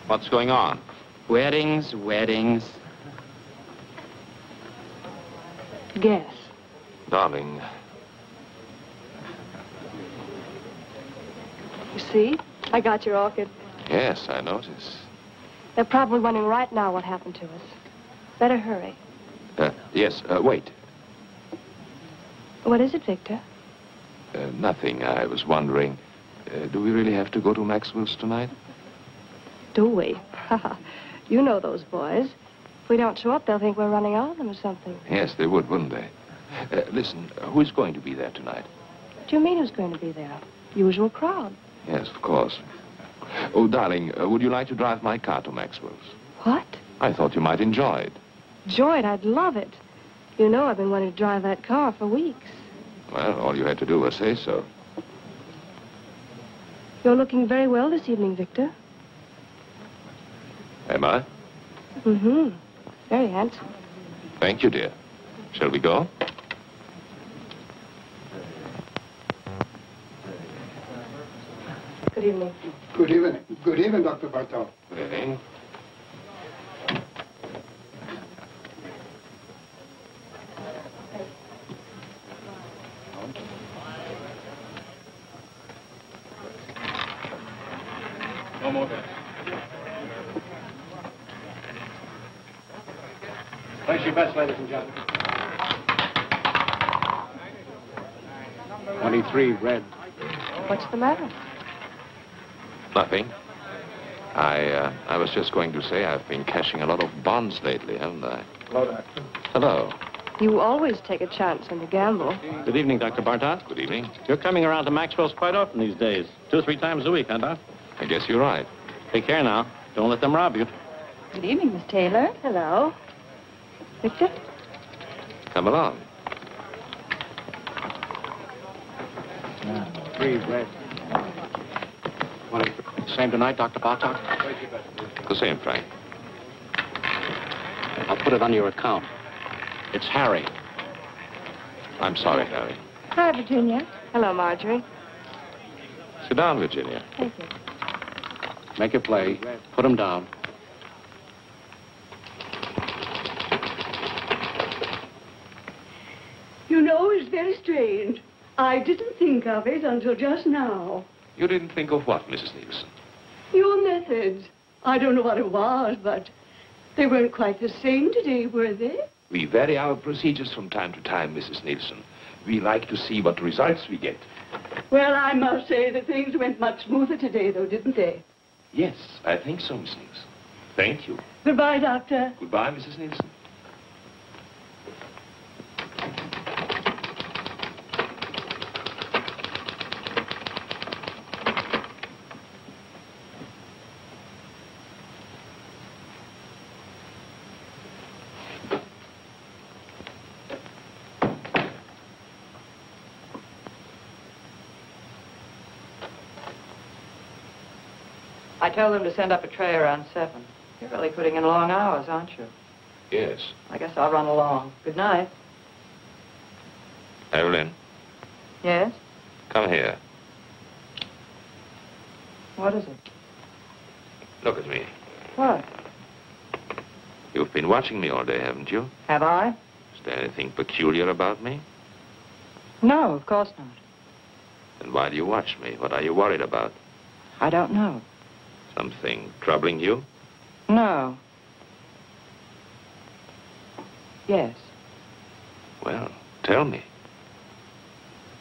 L: What's going on?
T: Weddings, weddings.
R: Guess.
K: Darling.
R: You see? I got your orchid.
K: Yes, I notice.
R: They're probably wondering right now what happened to us. Better hurry.
K: Yes, wait.
R: What is it, Victor?
K: Nothing. I was wondering, do we really have to go to Maxwell's tonight?
R: Do we? You know those boys. If we don't show up, they'll think we're running on them or something.
K: Yes, they would, wouldn't they? Listen, who's going to be there tonight?
R: What do you mean who's going to be there? Usual crowd.
K: Yes, of course. Oh, darling, would you like to drive my car to Maxwell's?
R: What?
K: I thought you might enjoy it.
R: Enjoy it? I'd love it. You know I've been wanting to drive that car for weeks.
K: Well, all you had to do was say so.
R: You're looking very well this evening, Victor.
K: Am I?
R: Mm-hmm. Very handsome.
K: Thank you, dear. Shall we go?
R: Good evening.
U: Good evening. Good evening, Dr. Bartel.
K: Good evening.
B: No more guys. Place your bets, ladies and gentlemen. 23 red.
R: What's the matter?
K: Nothing. I was just going to say I've been cashing a lot of bonds lately, haven't I?
B: Hello, Doctor.
K: Hello.
R: You always take a chance when you gamble.
H: Good evening, Dr. Bartot.
K: Good evening.
H: You're coming around to Maxwell's quite often these days. 2 or 3 times a week, huh, Doc?
K: I guess you're right.
H: Take care now. Don't let them rob you.
R: Good evening, Miss Taylor. Hello. Victor?
K: Come along.
D: Same tonight, Dr. Bartok?
K: The same, Frank.
D: I'll put it on your account. It's Harry.
K: I'm sorry, Harry.
R: Hi, Virginia. Hello, Marjorie.
K: Sit down, Virginia.
R: Thank you.
D: Make it play. Put him down.
G: You know, it's very strange. I didn't think of it until just now.
K: You didn't think of what, Mrs. Nielsen?
G: Your methods. I don't know what it was, but they weren't quite the same today, were they?
V: We vary our procedures from time to time, Mrs. Nielsen. We like to see what results we get.
G: Well, I must say that things went much smoother today, though, didn't they?
V: Yes, I think so, Miss Nielsen. Thank you.
G: Goodbye, Doctor.
V: Goodbye, Mrs. Nielsen.
I: I told them to send up a tray around 7. You're really putting in long hours, aren't you?
K: Yes.
I: I guess I'll run along. Good night.
K: Evelyn,
I: Yes?
K: come here.
I: What is it?
K: Look at me.
I: What?
K: You've been watching me all day, haven't you?
I: Have I?
K: Is there anything peculiar about me?
I: No, of course not.
K: Then why do you watch me? What are you worried about?
I: I don't know.
K: Something troubling you?
I: No. Yes.
K: Well, tell me.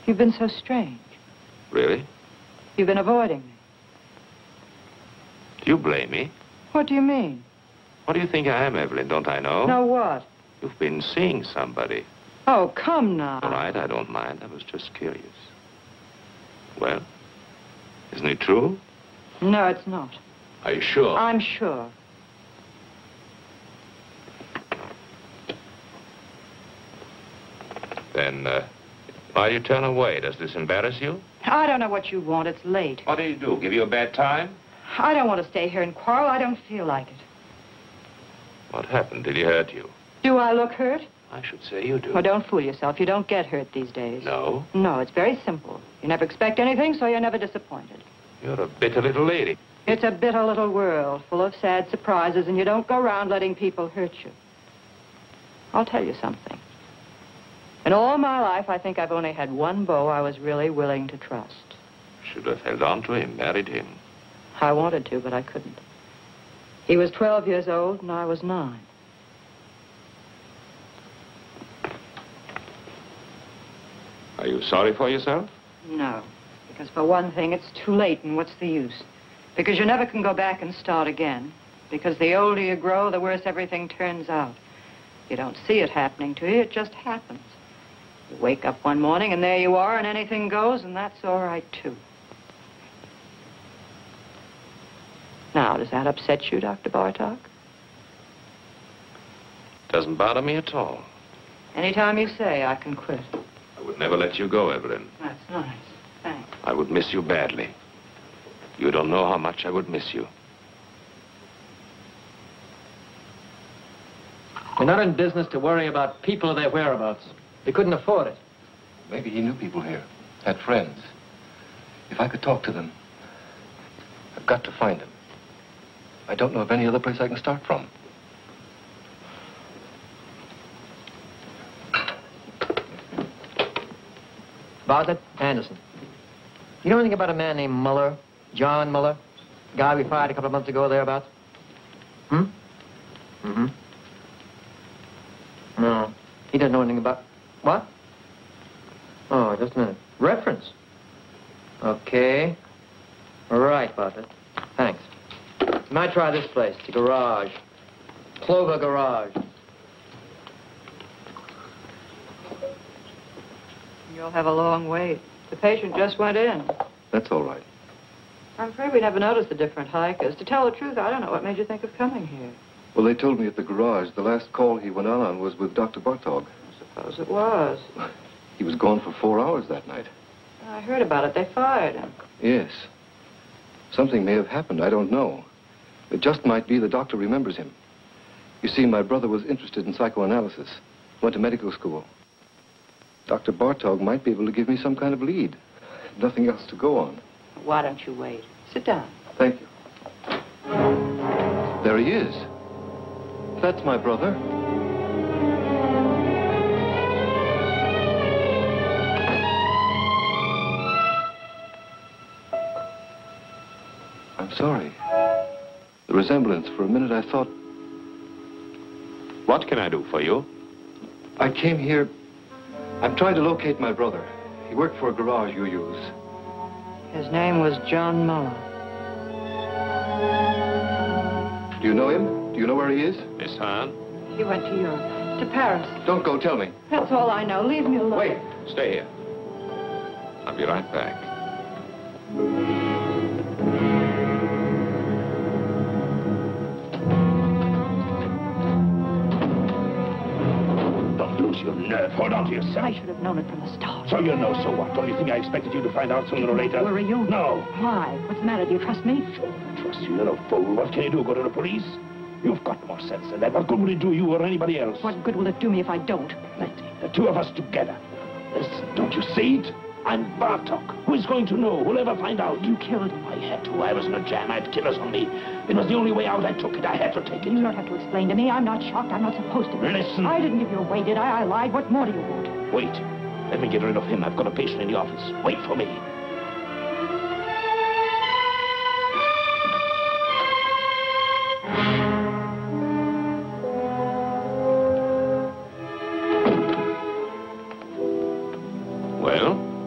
I: You've been so strange.
K: Really?
I: You've been avoiding me.
K: Do you blame me?
I: What do you mean?
K: What do you think I am, Evelyn? Don't I know?
I: No, what?
K: You've been seeing somebody.
I: Oh, come now.
K: All right, I don't mind. I was just curious. Well, isn't it true?
I: No, it's not.
K: Are you sure?
I: I'm sure.
K: Then, why do you turn away? Does this embarrass you?
I: I don't know what you want. It's late.
K: What do you do? Give you a bad time?
I: I don't want to stay here and quarrel. I don't feel like it.
K: What happened? Did he hurt you?
I: Do I look hurt?
K: I should say you do.
I: Well, don't fool yourself. You don't get hurt these days.
K: No?
I: No, it's very simple. You never expect anything, so you're never disappointed.
K: You're a bitter little lady.
I: It's a bitter little world full of sad surprises, and you don't go around letting people hurt you. I'll tell you something. In all my life, I think I've only had one beau I was really willing to trust.
K: Should have held on to him, married him.
I: I wanted to, but I couldn't. He was 12 years old, and I was 9.
K: Are you sorry for yourself?
I: No, because for one thing, it's too late, and what's the use? Because you never can go back and start again. Because the older you grow, the worse everything turns out. You don't see it happening to you, it just happens. You wake up one morning, and there you are, and anything goes, and that's all right, too. Now, does that upset you, Dr. Bartok?
K: Doesn't bother me at all.
I: Anytime you say, I can quit.
K: I would never let you go, Evelyn.
I: That's nice. Thanks.
K: I would miss you badly. You don't know how much I would miss you.
W: We're not in business to worry about people or their whereabouts. We couldn't afford it.
E: Maybe he knew people here, had friends. If I could talk to them, I've got to find them. I don't know of any other place I can start from.
W: Bartlett, Anderson. You know anything about a man named Muller? John Muller? Guy we fired a couple of months ago thereabouts? Hmm? Mm-hmm. No. He doesn't know anything about... What? Oh, just a minute. Reference? Okay. All right, Bartlett. Thanks. You might try this place, the garage. Clover Garage.
I: You'll have a long wait. The patient just went in.
E: That's all right.
I: I'm afraid we never noticed the different hikers. To tell the truth, I don't know what made you think of coming here.
E: Well, they told me at the garage the last call he went on was with Dr. Bartog.
I: I suppose it was.
E: He was gone for 4 hours that night.
I: I heard about it. They fired him.
E: Yes. Something may have happened. I don't know. It just might be the doctor remembers him. You see, my brother was interested in psychoanalysis. Went to medical school. Dr. Bartog might be able to give me some kind of lead. Nothing else to go on.
I: Why don't you wait? Sit down.
E: Thank you. There he is. That's my brother. I'm sorry. The resemblance, for a minute I thought...
C: What can I do for you?
E: I came here... I'm trying to locate my brother. He worked for a garage you use.
I: His name was John Muller.
E: Do you know him? Do you know where he is?
C: Miss Hahn?
I: He went to Europe, to Paris.
E: Don't go, tell me.
I: That's all I know. Leave me alone.
E: Wait.
C: Stay here. I'll be right back.
V: Your nerve. Hold on to yourself.
I: I should have known it from the start.
V: So you know, so what? Don't you think I expected you to find out sooner or later?
I: Where are you?
V: No.
I: Why? What's the matter? Do you trust me?
V: Sure, I trust you. You're a fool. What can you do? Go to the police? You've got more sense than that. What good will it do you or anybody else?
I: What good will it do me if I don't?
V: Letty, the two of us together. Listen, don't you see it? I'm Bartok. Who is going to know? Who'll ever find out?
I: You killed him.
V: I had to. I was in a jam. I had killers on me. It was the only way out. I took it. I had to take it.
I: You don't have to explain to me. I'm not shocked. I'm not supposed to be.
V: Listen.
I: I didn't give you away, did I? I lied. What more do you want?
V: Wait. Let me get rid of him. I've got a patient in the office. Wait for me.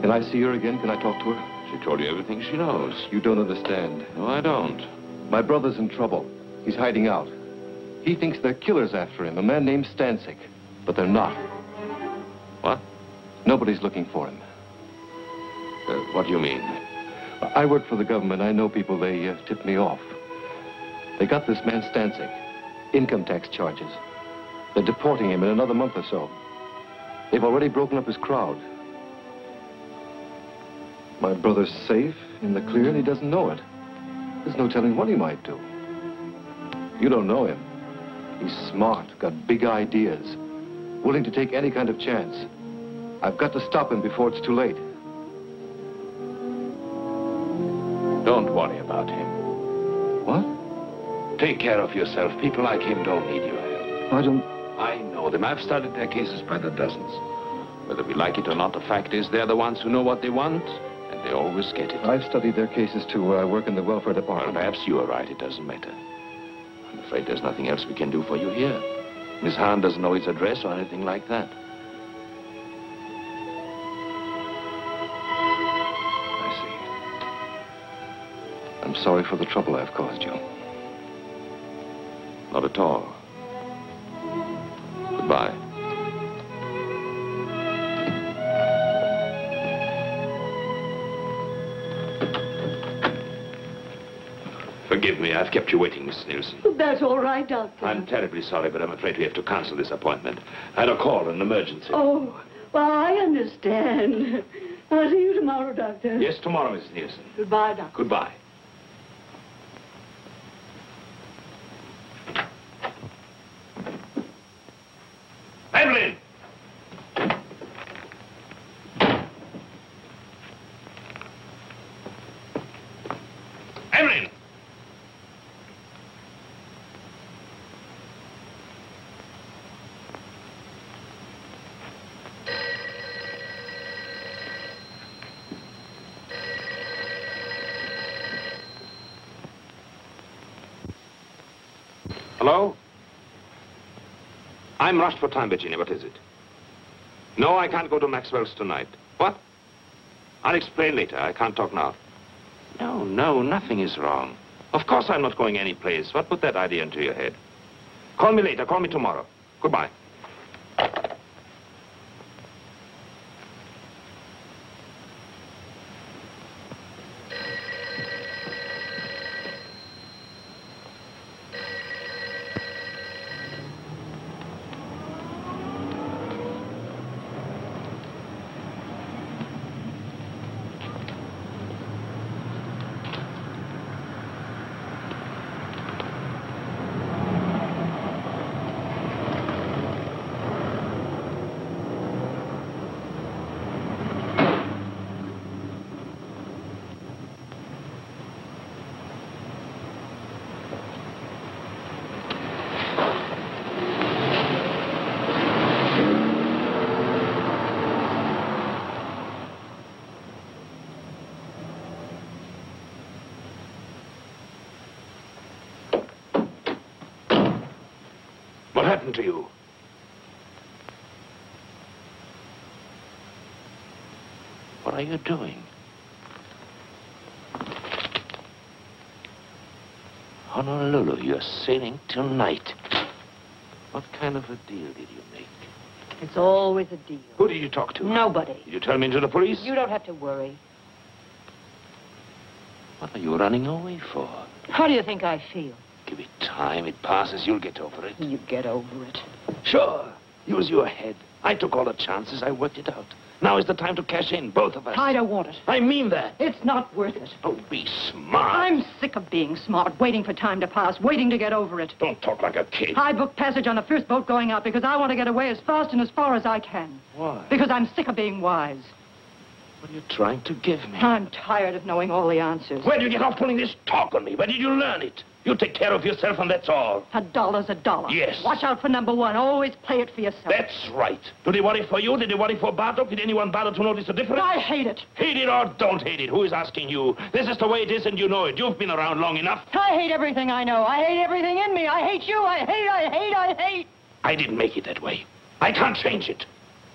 E: Can I see her again? Can I talk to her?
C: She told you everything she knows.
E: You don't understand.
C: No, I don't.
E: My brother's in trouble. He's hiding out. He thinks they're killers after him, a man named Stancic. But they're not.
C: What?
E: Nobody's looking for him.
C: What do you mean?
E: I work for the government. I know people. They tipped me off. They got this man Stancic. Income tax charges. They're deporting him in another month or so. They've already broken up his crowd. My brother's safe, in the clear, and he doesn't know it. There's no telling what he might do. You don't know him. He's smart, got big ideas, willing to take any kind of chance. I've got to stop him before it's too late.
C: Don't worry about him.
E: What?
C: Take care of yourself. People like him don't need your help.
E: I
C: know them. I've studied their cases by the dozens. Whether we like it or not, the fact is they're the ones who know what they want, and they always get it.
E: I've studied their cases, too. I work in the welfare department.
C: Well, perhaps you are right. It doesn't matter. I'm afraid there's nothing else we can do for you here. Miss Hahn doesn't know his address or anything like that.
E: I see. I'm sorry for the trouble I've caused you.
C: Not at all. Goodbye. Forgive me, I've kept you waiting, Mrs. Nielsen.
G: That's all right, Doctor.
C: I'm terribly sorry, but I'm afraid we have to cancel this appointment. I had a call, an emergency.
G: Oh, well, I understand. I'll see you tomorrow, Doctor.
C: Yes, tomorrow, Mrs. Nielsen.
G: Goodbye, Doctor.
C: Goodbye. Evelyn! Evelyn! Hello? I'm rushed for time, Virginia. What is it? No, I can't go to Maxwell's tonight. What? I'll explain later. I can't talk now. No, nothing is wrong. Of course I'm not going anyplace. What put that idea into your head? Call me later. Call me tomorrow. Goodbye.
V: What happened to you?
K: What are you doing? Honolulu, you're sailing tonight. What kind of a deal did you make?
I: It's always a deal.
V: Who did you talk to?
I: Nobody.
V: Did you tell me to the police?
I: You don't have to worry.
K: What are you running away for?
I: How do you think I feel?
K: Give it time. It passes. You'll get over it.
I: You get over it.
V: Sure. Use your head. I took all the chances. I worked it out. Now is the time to cash in, both of us.
I: I don't want it.
V: I mean that.
I: It's not worth it.
V: Oh, be smart.
I: I'm sick of being smart, waiting for time to pass, waiting to get over it.
V: Don't talk like a kid.
I: I booked passage on the first boat going out because I want to get away as fast and as far as I can.
V: Why?
I: Because I'm sick of being wise.
V: What are you trying to give me?
I: I'm tired of knowing all the answers.
V: Where did you get off pulling this talk on me? Where did you learn it? You take care of yourself and that's all.
I: $1's $1.
V: Yes.
I: Watch out for number one. Always play it for yourself.
V: That's right. Do they worry for you? Did they worry for Bartok? Did anyone bother to notice the difference?
I: I hate it.
V: Hate it or don't hate it. Who is asking you? This is the way it is and you know it. You've been around long enough.
I: I hate everything I know. I hate everything in me. I hate you. I hate.
V: I didn't make it that way. I can't change it.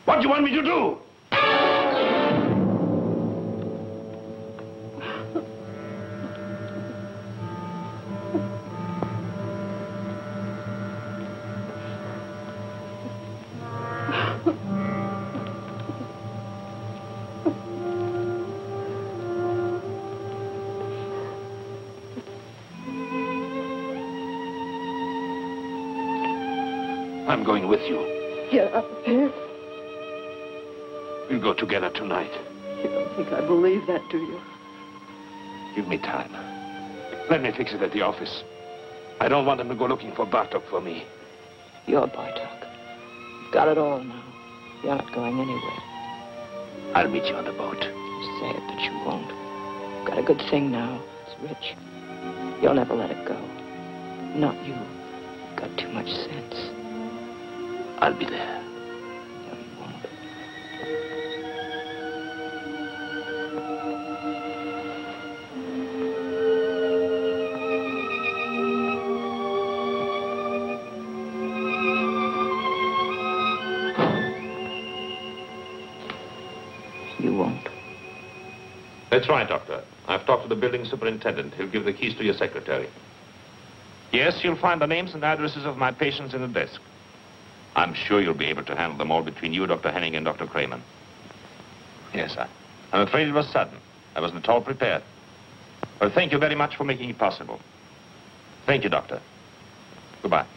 V: What do you want me to do? I'm going with you.
I: Get up here.
V: We'll go together tonight.
I: You don't think I believe that, do you?
V: Give me time. Let me fix it at the office. I don't want them to go looking for Bartok for me.
I: You're Bartok. You've got it all now. You're not going anywhere.
V: I'll meet you on the boat.
I: You say it, but you won't. You've got a good thing now. It's rich. You'll never let it go. Not you. You've got too much sense.
V: I'll be there.
I: No, you won't. You won't.
K: That's right, Doctor. I've talked to the building superintendent. He'll give the keys to your secretary. Yes, you'll find the names and addresses of my patients in the desk. I'm sure you'll be able to handle them all between you, Dr. Henning, and Dr. Kramer. Yes, I'm afraid it was sudden. I wasn't at all prepared. Well, thank you very much for making it possible. Thank you, Doctor. Goodbye.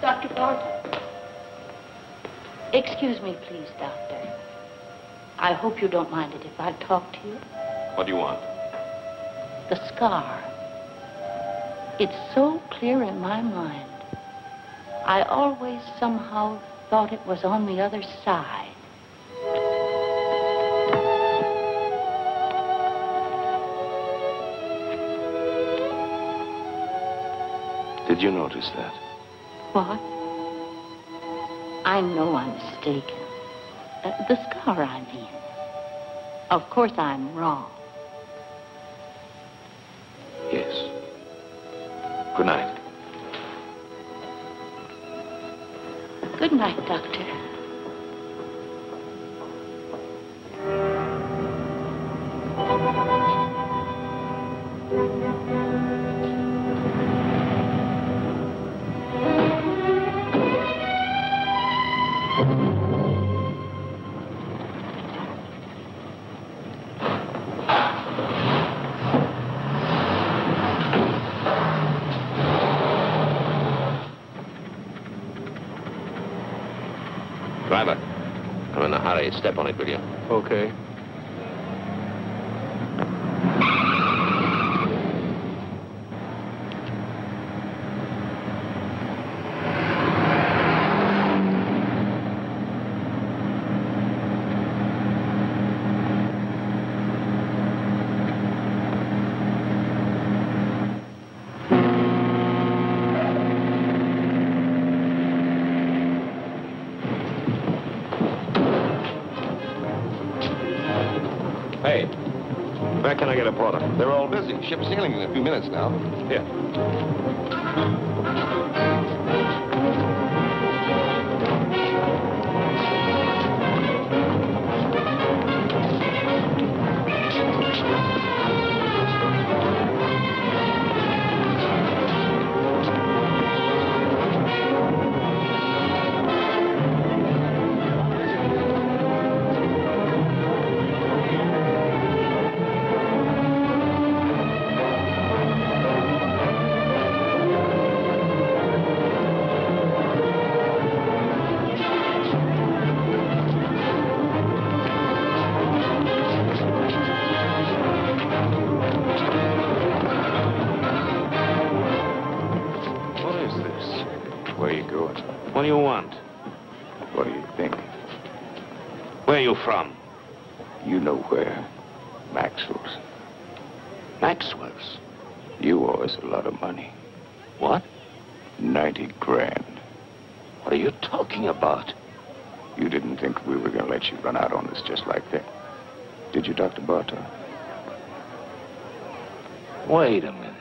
A: Dr. Bartok. Excuse me, please, Doctor. I hope you don't mind it if I talk to you.
K: What do you want?
A: The scar. It's so clear in my mind. I always somehow thought it was on the other side.
V: Did you notice that?
A: What? I know I'm mistaken. The scar, I mean. Of course I'm wrong.
V: Yes. Good night.
A: Good night, Doctor.
K: Driver, I'm in a hurry. Step on it, will you?
E: Okay.
J: Hey, where can I get a porter?
E: They're all busy. Ship's sailing in a few minutes now.
J: Here.
K: What do you want?
J: What do you think?
K: Where are you from?
J: You know where. Maxwell's.
K: Maxwell's?
J: You owe us a lot of money.
K: What?
J: 90 grand.
K: What are you talking about?
J: You didn't think we were going to let you run out on us just like that, did you, Dr. Bartok?
K: Wait a minute.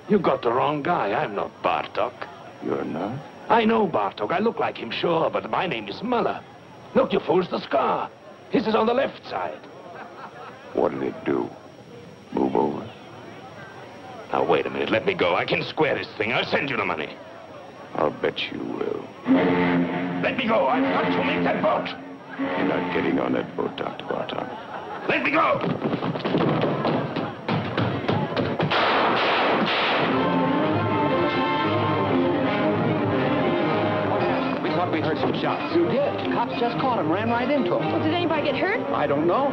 K: You got the wrong guy. I'm not Bartok.
J: You're not?
K: I know Bartok. I look like him, sure, but my name is Muller. Look, you fools, the scar. His is on the left side.
J: What did it do? Move over?
K: Now, wait a minute. Let me go. I can square this thing. I'll send you the money.
J: I'll bet you will.
K: Let me go. I've got to make that boat.
J: You're not getting on that boat, Dr. Bartok.
K: Let me go.
F: We heard some shots. You did. Cops just caught him, ran right into him.
R: Well, did anybody get hurt?
F: I don't know.